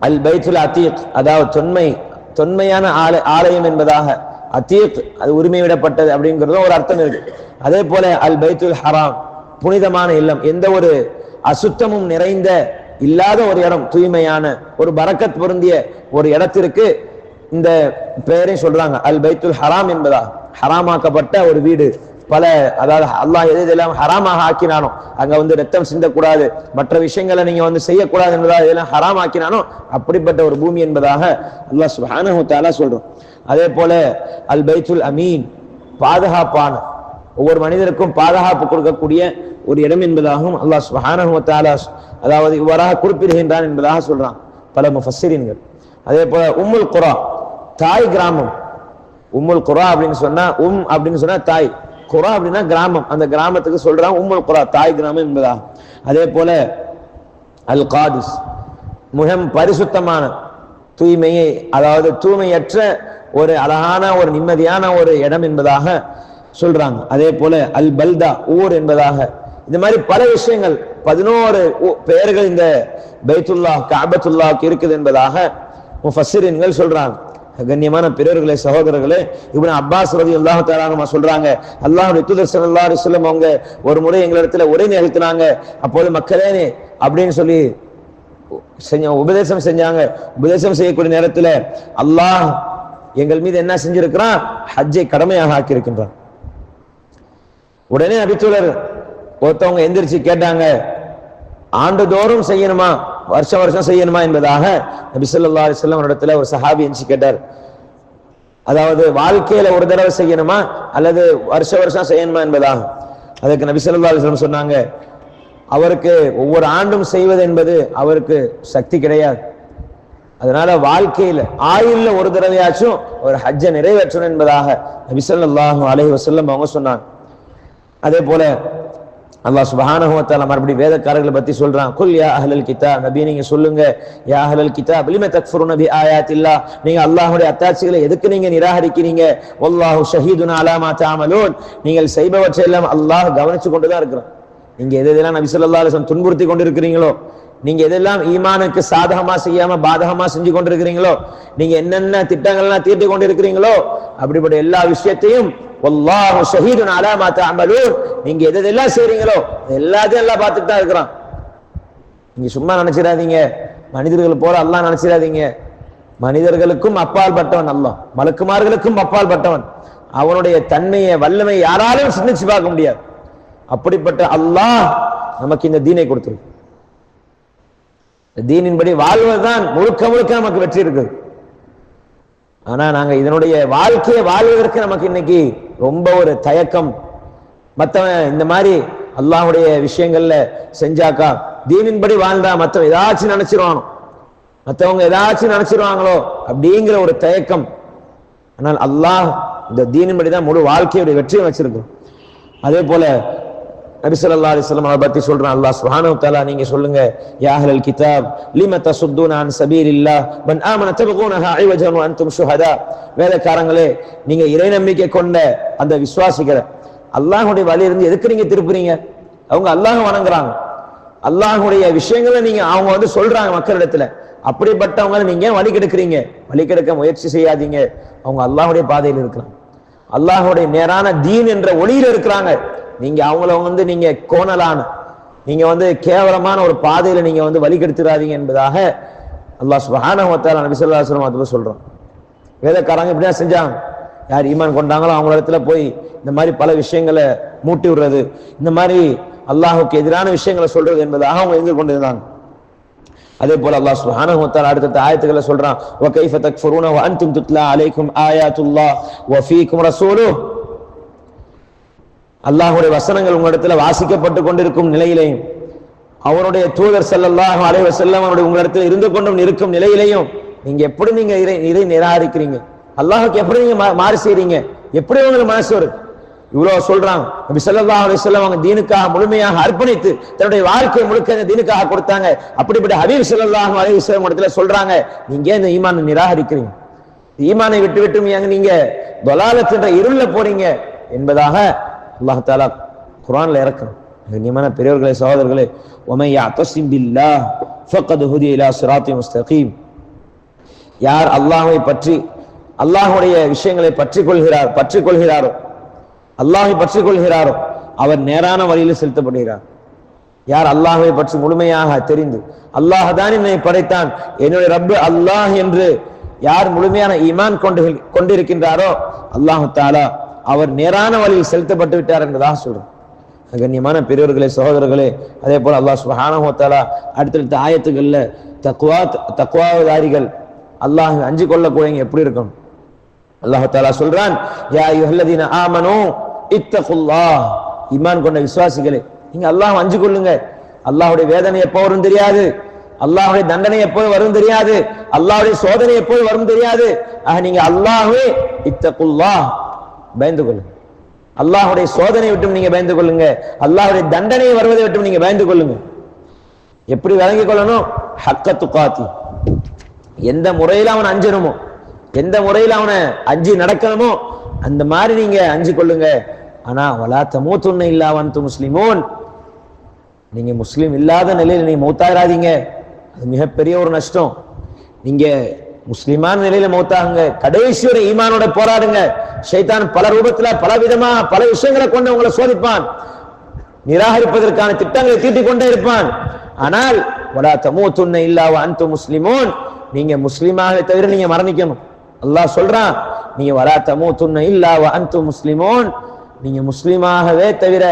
அல் பைத்துல் அதீக், அதாவது தொன்மையான ஆலயம் என்பதாக, அதீக் அது உரிமை விடப்பட்டது அப்படிங்கிறதும் ஒரு அர்த்தம் இருக்கு. அதே போல அல் பைத்துல் ஹராம், புனிதமான இல்லம், எந்த ஒரு அசுத்தமும் நிறைந்த இல்லாத ஒரு இடம், தூய்மையான ஒரு பரக்கத் பொருந்திய ஒரு இடத்திற்கு இந்த பெயரை சொல்றாங்க அல் பைத்துல் ஹராம் என்பதா. ஹராமாக்கப்பட்ட ஒரு வீடு, பல அதாவது அல்லாஹ் எதெல்லாம் ஹராமாக ஆக்கினானோ, அங்க வந்து ரத்தம் சிந்தக்கூடாது, மற்ற விஷயங்களை நீங்க வந்து செய்யக்கூடாது என்பதாக இதெல்லாம் ஹராம் ஆக்கினானோ அப்படிப்பட்ட ஒரு பூமி என்பதாக அல்லாஹ் சுப்ஹானஹு வ தஆலா சொல்றோம். அதே போல அல் பைத்துல் அமீன், பாதுகாப்பான, ஒவ்வொரு மனிதருக்கும் பாதுகாப்பு கொடுக்கக்கூடிய ஒரு இடம் என்பதாகவும் அல்லாஹ் சுப்ஹானஹு வ தஆலா அதாவது இவ்வாறாக குறிப்பிடுகின்றான் என்பதாக சொல்றான் பல முஃபஸ்ஸிரீன்கள். அதே போல உம்முல் குரா, தாய் கிராமம். உம்முல் குரா அப்படின்னு சொன்னா அப்படின்னு சொன்னா தாய், குரா அப்படின்னா கிராமம், அந்த கிராமத்துக்கு சொல்றான் உம்முல் குரா, தாய் கிராமம் என்பதாக. அதே போல அல் காதிஸ், மிகவும் பரிசுத்தமான, தூய்மையை அதாவது தூய்மையற்ற ஒரு அழகான ஒரு நிம்மதியான ஒரு இடம் என்பதாக சொல்றாங்க. அதே போல அல் பல்தா, ஊர் என்பதாக. இந்த மாதிரி பல விஷயங்கள் 11 பெயர்கள் இந்த பைத்துல்லா கஅபத்துல்லாஹ்க்கு இருக்குது என்பதாக முஃபஸ்ஸிரீன்கள் சொல்றாங்க. கண்ணியமான பெரியவர்களே, சகோதரர்களே, இப்னு அப்பாஸ் ரலியல்லாஹு தஆலா அன்ஹு சொல்றாங்க, அல்லாஹ்வுடைய தூதர் ஸல்லல்லாஹு அலைஹி வஸல்லம் அவங்க ஒரு முறை எங்களிடத்துல உரை நிகழ்த்தினாங்க. அப்போது மக்களே அப்படின்னு சொல்லி உபதேசம் செஞ்சாங்க. உபதேசம் செய்யக்கூடிய நேரத்துல அல்லாஹ் எங்கள் மீது என்ன செஞ்சிருக்கிறான், ஹஜ்ஜை கடமையாக ஆக்கி இருக்கின்றான். உடனே நபித்தோழர் ஒருத்தவங்க எந்திரிச்சு கேட்டாங்க, ஆண்டுதோறும் செய்யணுமா, வருஷம் வருஷம் செய்யணுமா என்பதாக நபி ஸல்லல்லாஹு அலைஹி வஸல்லம் இடத்துல ஒரு சஹாபி எந்திரிச்சு கேட்டார். அதாவது வாழ்க்கையில ஒரு தடவை செய்யணுமா அல்லது வருஷ வருஷம் செய்யணுமா என்பதாக. அதுக்கு நபி ஸல்லல்லாஹு அலைஹி வஸல்லம் சொன்னாங்க, அவருக்கு ஒவ்வொரு ஆண்டும் செய்வது என்பது அவருக்கு சக்தி கிடையாது. அதனால வாழ்க்கையில ஆயுள்ல ஒரு தடவையாச்சும் ஒரு ஹஜ்ஜை நிறைவேற்றணும் என்பதாக நபி ஸல்லல்லாஹு அலைஹி வஸல்லம் அவங்க சொன்னாங்க. அதே போல அல்லாஹ் சுப்ஹானஹு வ தஆலா மறுபடியும் வேதக்காரர்களை பத்தி சொல்றான், குல் யா அஹ்லல் கிதாப், நபி நீங்க சொல்லுங்க, யா அஹ்லல் கிதாப் லிம தக்ஃபுருன பி ஆயாத்தில்லாஹ், நீங்க அல்லாஹ்வுடைய அத்தாட்சிகளை எதுக்கு நீங்க நிராகரிக்கிறீங்க, வல்லாஹு ஷஹீதுன் அலா மா தஅமலூன், நீங்கள் செய்பவற்றை எல்லாம் அல்லாஹ் கவனிச்சு கொண்டுதான் இருக்கிறான். நீங்க எதெல்லாம் நபி ஸல்லல்லாஹு அலைஹி வஸல்லம் துன்புறுத்தி கொண்டிருக்கிறீங்களோ, நீங்க எதெல்லாம் ஈமானுக்கு சாதகமா செய்யாம பாதகமா செஞ்சு கொண்டிருக்கிறீங்களோ, நீங்க என்னென்ன திட்டங்கள்லாம் தீட்டி கொண்டிருக்கிறீங்களோ, அப்படிப்பட்ட எல்லா விஷயத்தையும் வல்லாஹு ஷஹீதுன் அலா மா தஅமலூன், நீங்க எதெல்லாம் செய்றீங்களோ எல்லாத்தையும் எல்லாம் பார்த்துட்டு தான் இருக்கிறான். நீங்க சும்மா நினைச்சிடாதீங்க, மனிதர்கள் போல அல்லாஹ் நினைச்சிடாதீங்க. மனிதர்களுக்கும் அப்பால் பட்டவன் அல்லாஹ், மலக்குமார்களுக்கும் அப்பால் பட்டவன். அவனுடைய தன்மையை வல்லமை யாராலும் சிந்திச்சு பார்க்க முடியாது. அப்படிப்பட்ட அல்லாஹ் நமக்கு இந்த தீனை கொடுத்திருக்கு. தீனின்படி வாழ்வதுதான் முழுக்க முழுக்க நமக்கு வெற்றி இருக்குது. ஆனா நாங்க இதனுடைய வாழ்க்கையை வாழ்வதற்கு நமக்கு இன்னைக்கு ரொம்ப ஒரு தயக்கம். மத்தவன் இந்த மாதிரி அல்லாஹ்வுடைய விஷயங்கள்ல செஞ்சாக்கா, தீனின்படி வாழ்ந்தா மத்தவன் ஏதாச்சும் நினைச்சிருவானோ, மத்தவங்க ஏதாச்சும் நினைச்சிருவாங்களோ அப்படிங்கிற ஒரு தயக்கம். ஆனால் அல்லாஹ் இந்த தீனின்படி தான் முழு வாழ்க்கையுடைய வெற்றியை வச்சிருக்கோம். அதே போல நபி ஸல்லல்லாஹு அலைஹி வஸல்லம் அவரை பத்தி சொல்றான் அல்லாஹ் சுப்ஹானஹு வ தஆலா, நீங்க சொல்லுங்க, யா அஹ்லல் கிதாப் லிம தஸுத்தூன அன் சபீலில்லாஹ் மன் ஆமன தபகுனஹா ஐவஜன் வ அன்தும் ஷுஹதா, வேதக்காரங்களே, நீங்க இறை நம்பிக்கை கொண்ட அந்த விசுவாசிகளை அல்லாஹ்வுடைய வழியிலிருந்து எதுக்கு நீங்க திருப்புறீங்க? அவங்க அல்லாஹ் வணங்குறாங்க, அல்லாஹ்வுடைய விஷயங்களை நீங்க அவங்க வந்து சொல்றாங்க மக்களிடத்துல, அப்படிப்பட்டவங்களை நீங்க வழி கெடுக்கிறீங்க. வழி கெடுக்க முயற்சி செய்யாதீங்க. அவங்க அல்லாஹ்வுடைய பாதையில் இருக்கிறாங்க, அல்லாஹ்வுடைய நேரான தீன் என்ற ஒளியில இருக்கிறாங்க. நீங்க அவங்கள வந்து நீங்க கோணலான, நீங்க வந்து கேவலமான ஒரு பாதையில நீங்க வந்து வழி கெடுத்துறாதீங்க என்பதாக அல்லாஹ் சுப்ஹானஹு வ தஆலா நபி ஸல்லல்லாஹு அலைஹி வஸல்லம் அதுவும் சொல்றோம். வேதக்காரங்க இப்படிதான் செஞ்சாங்க. யார் ஈமான் கொண்டாங்களோ அவங்க இடத்துல போய் இந்த மாதிரி பல விஷயங்களை மூட்டி விடுறது, இந்த மாதிரி அல்லாஹுக்கு எதிரான விஷயங்களை சொல்றது என்பதாக அவங்க இருந்து கொண்டிருந்தாங்க. அதே போல அல்லாஹ் சுப்ஹானஹு வ தஆலா அடுத்த ஆயத்துக்களை சொல்றான், வ கைஃப தக்ஃபுரூன வ அன்தும் துத்லா அலைக்கும் ஆயாத்துல்லாஹ் வ ஃபீக்கும் ரசூலுஹு, அல்லாஹ்வுடைய வசனங்கள் உங்களிடத்துல வாசிக்கப்பட்டு கொண்டிருக்கும் நிலையிலையும், அவருடைய தூதர் ஸல்லல்லாஹு அலைஹி வஸல்லம் அவருடைய உங்களிடத்தில் இருந்து கொண்டும் இருக்கும் நிலையிலையும் நீங்க எப்படி நீங்க இதை நிராகரிக்கிறீங்க? அல்லாஹ்வுக்கு எப்படி நீங்க மாறு செய்றீங்க? எப்படி உங்களுக்கு மனசு வருது? இவ்வளவு சொல்றாங்க. நபி ஸல்லல்லாஹு அலைஹி வஸல்லம் அவங்க தீனுக்காக முழுமையாக அர்ப்பணித்து தன்னுடைய வாழ்க்கை முழுக்க இந்த தீனுக்காக கொடுத்தாங்க. அப்படிப்பட்ட ஹபீப் ஸல்லல்லாஹு அலைஹி வஸல்லம் இடத்துல சொல்றாங்க, நீங்க இந்த ஈமானை நிராகரிக்கிறீங்க, ஈமானை விட்டு விட்டு நீங்க தொலாலத் என்ற இருள போறீங்க என்பதாக அல்லாஹ் தஆலா குர்ஆன்ல இறக்குறான். கண்ணியமான பெரியவர்களே, சகோதரர்களே, وَمَن يَعْتَصِمْ بِاللَّهِ فَقَدْ هُدِيَ إِلَى صِرَاطٍ مُسْتَقِيمٍ. யார் அல்லாஹ்வை பற்றி அல்லாஹ்வுடைய விஷயங்களை பற்றிக் கொள்கிறாரோ, அல்லாஹ்வை பற்றிக் கொள்கிறாரோ அவர் நேரான வழியில் செலுத்தப்படுகிறார். யார் அல்லாஹ்வை பற்றி முழுமையாக தெரிந்து அல்லாஹ் தான் என்னை படைத்தான், என்னுடைய ரப்பு அல்லாஹ் என்று யார் முழுமையான ஈமான் கொண்டிருக்கின்றாரோ அல்லாஹ் தஆலா அவர் நேரான வழியில் செலுத்தப்பட்டு விட்டார் என்பதாக சொல்றார். கண்ணியமான பெரியவர்களே, சகோதரர்களே, அதே போல அல்லாஹ் சுப்ஹானஹு வ தஆலா அடுத்தடுத்த ஆயத்துகள்ல தக்வாதாரிகள் அல்லாஹ் அஞ்சு கொள்ளக்கூடியவங்க எப்படி இருக்கணும் அல்லாஹ் தஆலா சொல்றான். யா அய்யுஹல்லதீன ஆமனூ இத்தகுல்லாஹ், ஈமான் கொண்ட விசுவாசிகளே, நீங்க அல்லாஹ் அஞ்சு கொள்ளுங்க. அல்லாஹ்வுடைய வேதனை எப்போ வரும் தெரியாது, அல்லாஹ்வுடைய தண்டனை எப்போ வரும் தெரியாது, அல்லாஹ்வுடைய சோதனை எப்போ வரும் தெரியாது. நீங்க அல்லாஹ்வே இத்தகுல்லாஹ் பயந்து கொள்ளுங்க. அல்லாஹ்வுடைய சோதனை விட்டும் நீங்க பயந்து கொள்ளுங்க, அல்லாஹ்வுடைய தண்டனை வருவதை விட்டும் நீங்க பயந்து கொள்ளுங்க. எப்படி விளங்கிக் கொள்ளணும்? ஹக்க துகாத்தி, எந்த முறையில் அவன் அஞ்சணுமோ, எந்த முறையில் அவனை அஞ்சு நடக்கணுமோ அந்த மாதிரி நீங்க அஞ்சு கொள்ளுங்க. ஆனா வலா தமூதுன்ன இல்லா வஅன்தும் முஸ்லிமூன், நீங்க முஸ்லிம் இல்லாத நிலையில் நீங்க மௌத்தாயிராதீங்க. அது மிகப்பெரிய ஒரு நஷ்டம். நீங்க முஸ்லிமான நிலையில மௌத்தாகுங்க, கடைசி வரை ஈமானோட போராடுங்க. ஷைத்தான் பல ரூபத்துல பல விதமா பல விஷயங்களை கொண்டு உங்களை சோதிப்பான், நிராகரிப்பதற்கான திட்டங்களை தீட்டிக் கொண்டே இருப்பான். ஆனால் வலா தமூதுன்ன இல்லா வஅன்தும் முஸ்லிமூன், நீங்க முஸ்லிமாக தவிர நீங்க மரணிக்கணும். அல்லாஹ் சொல்றான், நீங்க வலா தமூதுன்ன இல்லா வஅன்தும் முஸ்லிமூன், நீங்க முஸ்லிமாகவே தவிர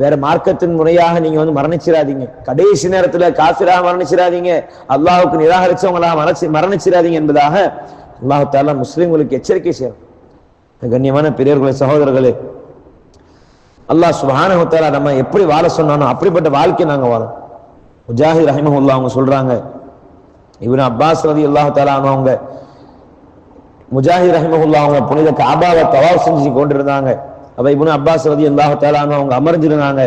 வேற மார்க்கத்தின் முறையாக நீங்க மரணிச்சிடாதீங்க. கடைசி நேரத்துல காஃபிராக மரணிச்சிடாதீங்க, அல்லாஹ்வுக்கு நிராகரிச்சவங்களாக மரணிச்சிடாதீங்க என்பதாக அல்லாஹ் தஆலா முஸ்லிம்களுக்கு எச்சரிக்கை செய்யறான். கண்ணியமான பெரியவர்களே, சகோதரர்களே, அல்லாஹ் சுப்ஹானஹு வ தஆலா நம்ம எப்படி வாழ சொன்னானோ அப்படிப்பட்ட வாழ்க்கை நாங்க வாழணும். முஜாஹித் ரஹிமஹுல்லாஹ் அவங்க சொல்றாங்க, இப்னு அப்பாஸ் ரலியல்லாஹு தஆலா அவங்க முஜாஹித் ரஹிமஹுல்லாஹ் அவங்க புனித காபாவை தவாஃப் செஞ்சு கொண்டிருந்தாங்க. அப்ப இப்னு அப்பாஸ் ரலியல்லாஹு தஆலா அவங்க அமர்ந்திருந்தாங்க.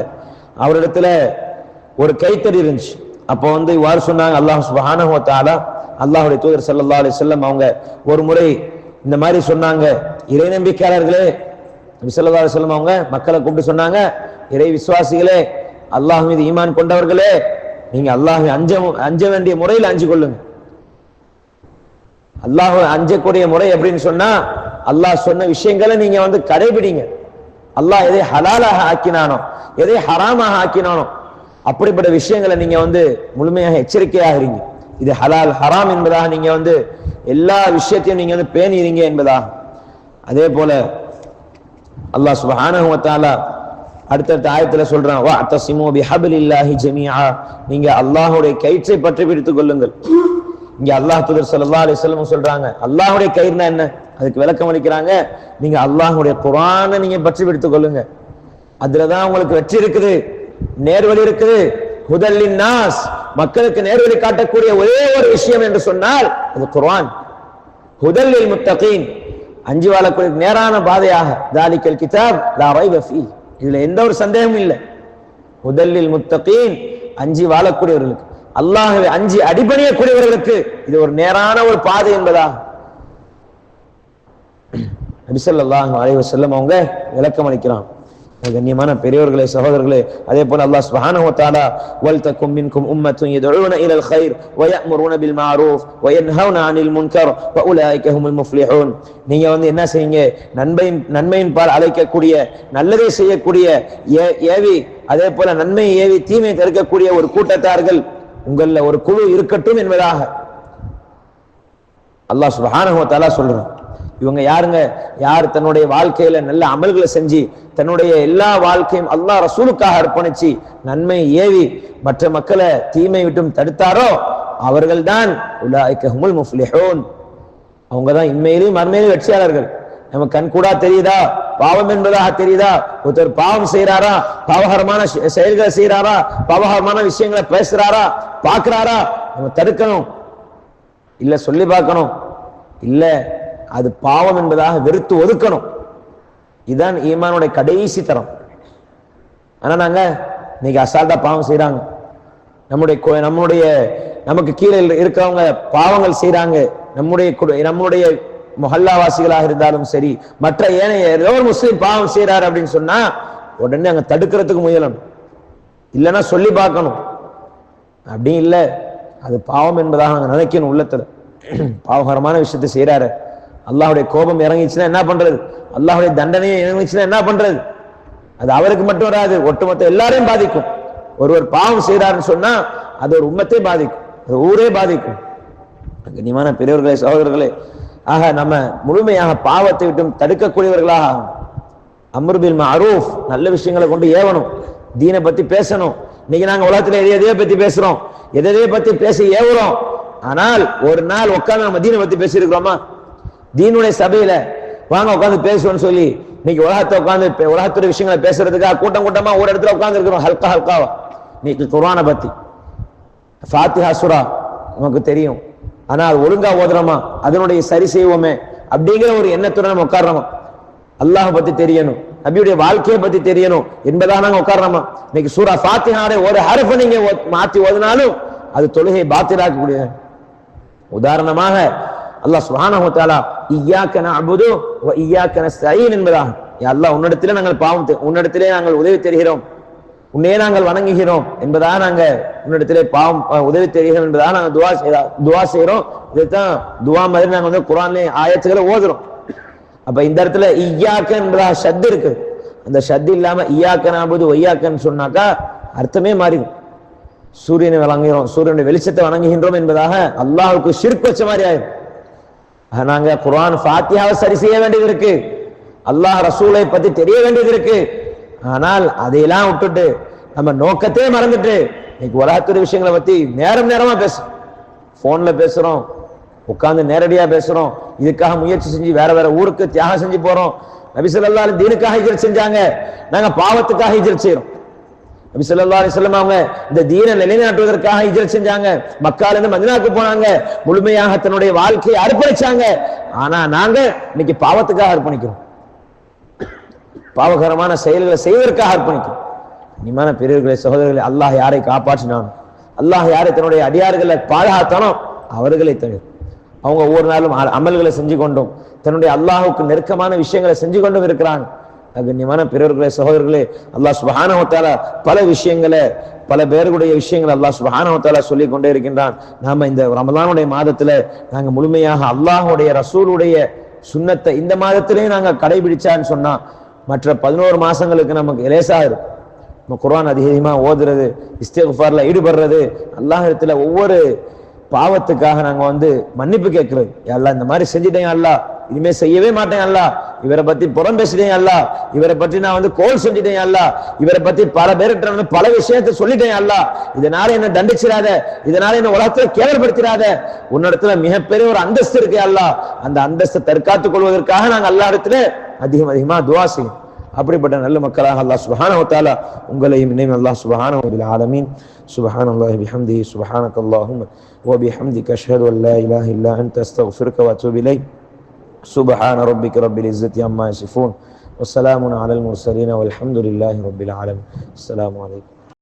அவரிடத்துல ஒரு கைத்தறி இருந்துச்சு. அப்போ இவ்வாறு சொன்னாங்க, அல்லாஹ் சுப்ஹானஹு வ தஆலா அல்லாஹ்வுடைய தூதர் ஸல்லல்லாஹு அலைஹி வஸல்லம் அவங்க ஒரு முறை இந்த மாதிரி சொன்னாங்க, இறை நம்பிக்கையாளர்களே, நபி ஸல்லல்லாஹு அலைஹி வஸல்லம் அவங்க மக்களை கூப்பிட்டு சொன்னாங்க, இறை விசுவாசிகளே, அல்லாஹ் மீது ஈமான் கொண்டவர்களே, நீங்க அல்லாஹ்வை அஞ்ச வேண்டிய முறையில் அஞ்சு கொள்ளுங்க. அல்லாஹ் அஞ்சக்கூடிய முறை எப்படின்னு சொன்னா, அல்லாஹ் சொன்ன விஷயங்களை நீங்க கடைபிடிங்க. அல்லாஹ் எதை ஹலாலாக ஆக்கினானோ, எதை ஹராமாக ஆக்கினானோ அப்படிப்பட்ட விஷயங்களை நீங்க முழுமையாக எச்சரிக்கையாக இருங்க. இது ஹலால் ஹராம் என்பதாக நீங்க எல்லா விஷயத்தையும் நீங்க பேணிறீங்க என்பதாக. அதே போல அல்லாஹ் சுப்ஹானஹு வ தஆலா அடுத்த ஆயத்துல சொல்றான், வஅத்தஸிமு பிஹப்லில்லாஹி ஜமீஆ, நீங்க அல்லாஹ்வுடைய கயிற்றை பற்றி பிடித்துக் கொள்ளுங்கள். இங்க அல்லாஹ் தூதர் ஸல்லல்லாஹு அலைஹி வஸல்லம் சொல்றாங்க, அல்லாஹ்வுடைய கயிறுனா என்ன? அதுக்கு விளக்கம் அளிக்கிறாங்க, நீங்க அல்லாஹ்வுடைய குர்ஆனை நீங்க பற்றி பிடித்துக் கொள்ளுங்க. அதுலதான் உங்களுக்கு வெற்றி இருக்குது, நேர்வழி இருக்குது. ஹுதல்லின் நாஸ், மக்களுக்கு நேர்வழி காட்டக்கூடிய ஒரே ஒரு விஷயம் என்று சொன்னால் அது குர்ஆன். ஹுதல்லில் முத்தகீன், அஞ்சு வாழக்கூடிய நேரான பாதையாக. தாலிகல் கிதாப் லா ரைப ஃபீஹ், இதுல எந்த ஒரு சந்தேகமும் இல்லை. ஹுதல்லில் முத்தகீன், அஞ்சு வாழக்கூடியவர்களுக்கு, அல்லாஹ்வை அஞ்சு அடிபணியக்கூடியவர்களுக்கு இது ஒரு நேரான ஒரு பாதை என்பதாக நபி ஸல்லல்லாஹு அலைஹி வஸல்லம் அவங்க விளக்கம் அளிக்கிறான். கண்ணியமான பெரியவர்களே, சகோதரர்களே, அதே போல அல்லாஹ் சுப்ஹானஹு வ தஆலா வல் தக்கும் மின்கும் உம்மத்துன் யதுஊன இலல் கைர் வ யஅமுருன பில் மஅரூஃப் வ யன்ஹவுன அனில் முன்கர் வ உலைக ஹுமுல் முஃப்லிஹூன், நீங்க என்ன செய்யுங்க, நன்மையின் பால் அழைக்கக்கூடிய, நல்லதை செய்யக்கூடிய, ஏவி அதே போல நன்மை ஏவி தீமை தடுக்கக்கூடிய ஒரு கூட்டத்தார்கள் உங்கள ஒரு குழு இருக்கட்டும் என்பதாக அல்லாஹ் சுப்ஹானஹு வ தஆலா சொல்றான். இவங்க யாருங்க? யார் தன்னுடைய வாழ்க்கையில நல்ல அமல்களை செஞ்சு தன்னுடைய எல்லா வாழ்க்கையும் அல்லாஹ் ரசூலுக்காக அர்ப்பணிச்சு நன்மை ஏவி மற்ற மக்களை தீமை விட்டும் தடுத்தாரோ அவர்கள் தான் உலாயிக ஹுமுல் முஃப்லிஹூன், அவங்க தான் இன்மையிலும் மறுமையிலும் வெற்றியாளர்கள். நம்ம கண் கூடா தெரியுதா, பாவம் என்பதாக தெரியுதா? ஒருத்தர் பாவம் செய்யறாரா, பாவகரமான செயல்களை செய்யறாரா, பாவகரமான விஷயங்களை பேசுறாரா, பார்க்கிறாரா, நம்ம தடுக்கணும் இல்ல சொல்லி பார்க்கணும், இல்ல அது பாவம் என்பதாக வெறுத்து ஒதுக்கணும். இதுதான் ஈமானுடைய கடைசி தரம். ஆனா நாங்க இன்னைக்கு அசால்ட்டா பாவம் செய்யறாங்க. நம்முடைய நமக்கு கீழே இருக்கிறவங்க பாவங்கள் செய்யறாங்க. நம்முடைய முஹல்லாவாசிகளாக இருந்தாலும் சரி, மற்ற ஏனைய ஏதோ ஒரு முஸ்லீம் பாவம் செய்யறாரு அப்படின்னு சொன்னா உடனே அங்க தடுக்கிறதுக்கு முயலணும், இல்லைன்னா சொல்லி பார்க்கணும். அப்படி இல்லை, அது பாவம் என்பதாக நாங்க நினைக்கணும் உள்ளத்துல. பாவகரமான விஷயத்தை செய்யறாரு, அல்லாஹுடைய கோபம் இறங்கிச்சுன்னா என்ன பண்றது, அல்லாஹுடைய தண்டனையை இறங்கிச்சுன்னா என்ன பண்றது? அது அவருக்கு மட்டும் வராது, ஒட்டுமொத்த எல்லாரையும் பாதிக்கும். ஒருவர் பாவம் செய்யறாருன்னு சொன்னா அது ஒரு உம்மத்தை பாதிக்கும், அது ஊரே பாதிக்கும். கண்ணியமான பெரியவர்களே, சகோதரர்களே, ஆக நம்ம முழுமையாக பாவத்தை விட்டு தடுக்கக்கூடியவர்களாக அம்ரு பில் மஅரூஃப், நல்ல விஷயங்களை கொண்டு ஏவணும், தீனை பத்தி பேசணும். இன்னைக்கு நாங்க உலகத்துல எதையே பத்தி பேசுறோம், எதையே பத்தி பேசி ஏவுறோம். ஆனால் ஒரு நாள் உட்கார்ந்து நம்ம தீனை பத்தி பேசியிருக்கிறோமா? தீனுடைய சபையில வாங்க உட்காந்து பேசுவோம்னு சொல்லி இன்னைக்கு உலகத்துடைய விஷயங்களை பேசுறதுக்காக கூட்டம் கூட்டமா ஒரு இடத்துல உட்கார்ந்து இருக்கிறோம். ஹல்கா ஹல்காவா இன்னைக்கு குர்ஆனை பத்தி, ஃபாத்திஹா சூரா நமக்கு தெரியும், ஆனா அது ஒழுங்கா ஓதுறோமா, அதனுடைய சரி செய்வோமே அப்படிங்கிற ஒரு எண்ணத்துடன் நம்ம உட்கார்றோமா? அல்லாஹ் பத்தி தெரியணும், நபியுடைய வாழ்க்கையை பத்தி தெரியணும் என்பதாக நாங்க உட்கார்றோமா? இன்னைக்கு சூரா ஃபாத்திஹாவுடைய ஒரு ஹர்ஃப நீங்க மாத்தி ஓதினாலும் அது தொழுகை பாத்திலாக்கக்கூடிய. உதாரணமாக அல்லாஹ் சுப்ஹானஹு வ தஆலா இய்யாக நஅபுது வ இய்யாக நஸ்தஈன் என்பதாக, யா அல்லாஹ் உன்னிடத்திலே நாங்கள் உன்னிடத்திலே நாங்கள் உதவி தெரிகிறோம், உன்னையே நாங்கள் வணங்குகிறோம் என்பதாக நாங்க உன்னிடத்திலே உதவி தெரிகிறோம் என்பதாக நாங்க துவா செய்யறோம். இதைத்தான் துவா மாதிரி நாங்க குர்ஆன்ல ஆயத்துக்களை ஓதுறோம். அப்ப இந்த இடத்துல இய்யாக என்பதாக ஷத் இருக்கு, அந்த ஷத் இல்லாம இய்யாக நஅபுது வ இய்யாகன்னு சொன்னாக்கா அர்த்தமே மாறிடும். சூரியனை வணங்குகிறோம், சூரியனுடைய வெளிச்சத்தை வணங்குகின்றோம் என்பதாக அல்லாஹ்வுக்கு ஷிர்க் வச்ச மாதிரி ஆயிடும். நாங்க குர்ஆன் ஃபாத்திஹாவை சரி செய்ய வேண்டியது இருக்கு, அல்லாஹ் ரசூலை பத்தி தெரிய வேண்டியது இருக்கு. ஆனால் அதையெல்லாம் விட்டுட்டு நம்ம நோக்கத்தையே மறந்துட்டு இன்னைக்கு உலகத்துடைய விஷயங்களை பத்தி நேரமா பேசுறோம், போன்ல பேசுறோம், உட்கார்ந்து நேரடியா பேசுறோம். இதுக்காக முயற்சி செஞ்சு வேற வேற ஊருக்கு தியாகம் செஞ்சு போறோம். நபி ஸல்லல்லாஹு அலைஹி தீனுக்காக ஹிஜ்ரத் செஞ்சாங்க, நாங்க பாவத்துக்காக ஹிஜ்ரத் செய்றோம். நபி ஸல்லல்லாஹு அலைஹி வஸல்லம் அவங்க இந்த தீனை நிலைநாட்டுவதற்காக ஹிஜ்ரத் செஞ்சாங்க, மக்கால இருந்து மதீனாவுக்கு போனாங்க, முழுமையாக தன்னுடைய வாழ்க்கையை அர்ப்பணிச்சாங்க. ஆனா நாங்க இன்னைக்கு பாவத்துக்காக அர்ப்பணிக்கிறோம், பாவகரமான செயல்களை செய்வதற்காக அர்ப்பணிக்கிறோம். இனிமான பெரியவர்களே, சகோதரர்களே, அல்லாஹ் யாரை காப்பாற்றினானோ, அல்லாஹ் யாரை தன்னுடைய அடியார்களை பாதுகாத்தானோ அவர்களை தவிர அவங்க ஒவ்வொரு நாளும் அமல்களை செஞ்சு கொண்டும் தன்னுடைய அல்லாஹுக்கு நெருக்கமான விஷயங்களை செஞ்சு கொண்டும் இருக்கிறாங்க. கண்ணியமான பெரியவர்களே, சகோதரர்களே, அல்லாஹ் சுப்ஹானஹு வ தஆலா பல விஷயங்களை, பல பேருடைய விஷயங்களை அல்லாஹ் சுப்ஹானஹு வ தஆலா சொல்லிக் கொண்டே இருக்கின்றான். நாம இந்த ரமலானுடைய மாதத்துல நாங்க முழுமையாக அல்லாஹுடைய ரசூலுடைய சுன்னத்தை இந்த மாதத்திலேயே நாங்க கடைபிடிச்சான்னு சொன்னா மற்ற 11 மாசங்களுக்கு நமக்கு லேசா இருக்கும். நம்ம குர்ஆன் அதிகமா ஓதுறது, இஸ்திக்ஃபார்ல ஈடுபடுறது, அல்லாஹ்விடத்துல ஒவ்வொரு பாவத்துக்காக நாங்க மன்னிப்பு கேட்கிறது. அல்லாஹ் இந்த மாதிரி செஞ்சுட்டேன், அல்லாஹ் இனிமே செய்யவே மாட்டேன், அல்லாஹ் இவரை பத்தி புறம் பேசிட்டேன், அல்லாஹ் இவரை பற்றி நான் கோல் செஞ்சுட்டேன், அல்லாஹ் இவரை பத்தி பல பேர்கிட்ட பல விஷயத்தை சொல்லிட்டேன், அல்லாஹ் இதனால என்ன தண்டிச்சிடாத, இதனால என்ன உலகத்துல கேவலப்படுத்திடாத, உன்னிடத்துல மிகப்பெரிய ஒரு அந்தஸ்து இருக்கு அல்லாஹ், அந்த அந்தஸ்தை தற்காத்துக் கொள்வதற்காக நாங்க அல்லாஹ் இடத்துல அதிகமா துஆ செய்யும். அப்படிப்பட்ட நல்ல மக்களாக அல்லாஹ் சுப்ஹானஹு வ தஆலா உங்களையும் இணையும் அல்லாஹ் சுப்ஹானஹு வ ஆலமீன். சுப்ஹானல்லாஹி பிஹம்திஹி சுப்ஹானக்கல்லாஹும்ம வ பிஹம்திக அஷ்ஹது அன் லா இலாஹா இல்லா அன்த அஸ்தக்ஃபிருக வ அத்தூபு இலைக். சுப்ஹான ரப்பிக ரப்பில் இஸ்ஸத்தி அம்மா யசிஃபூன் வ ஸலாமுன் அலல் முர்ஸலீன் வல்ஹம்துலில்லாஹி ரப்பில் ஆலமீன். அஸ்ஸலாமு அலைக்கும்.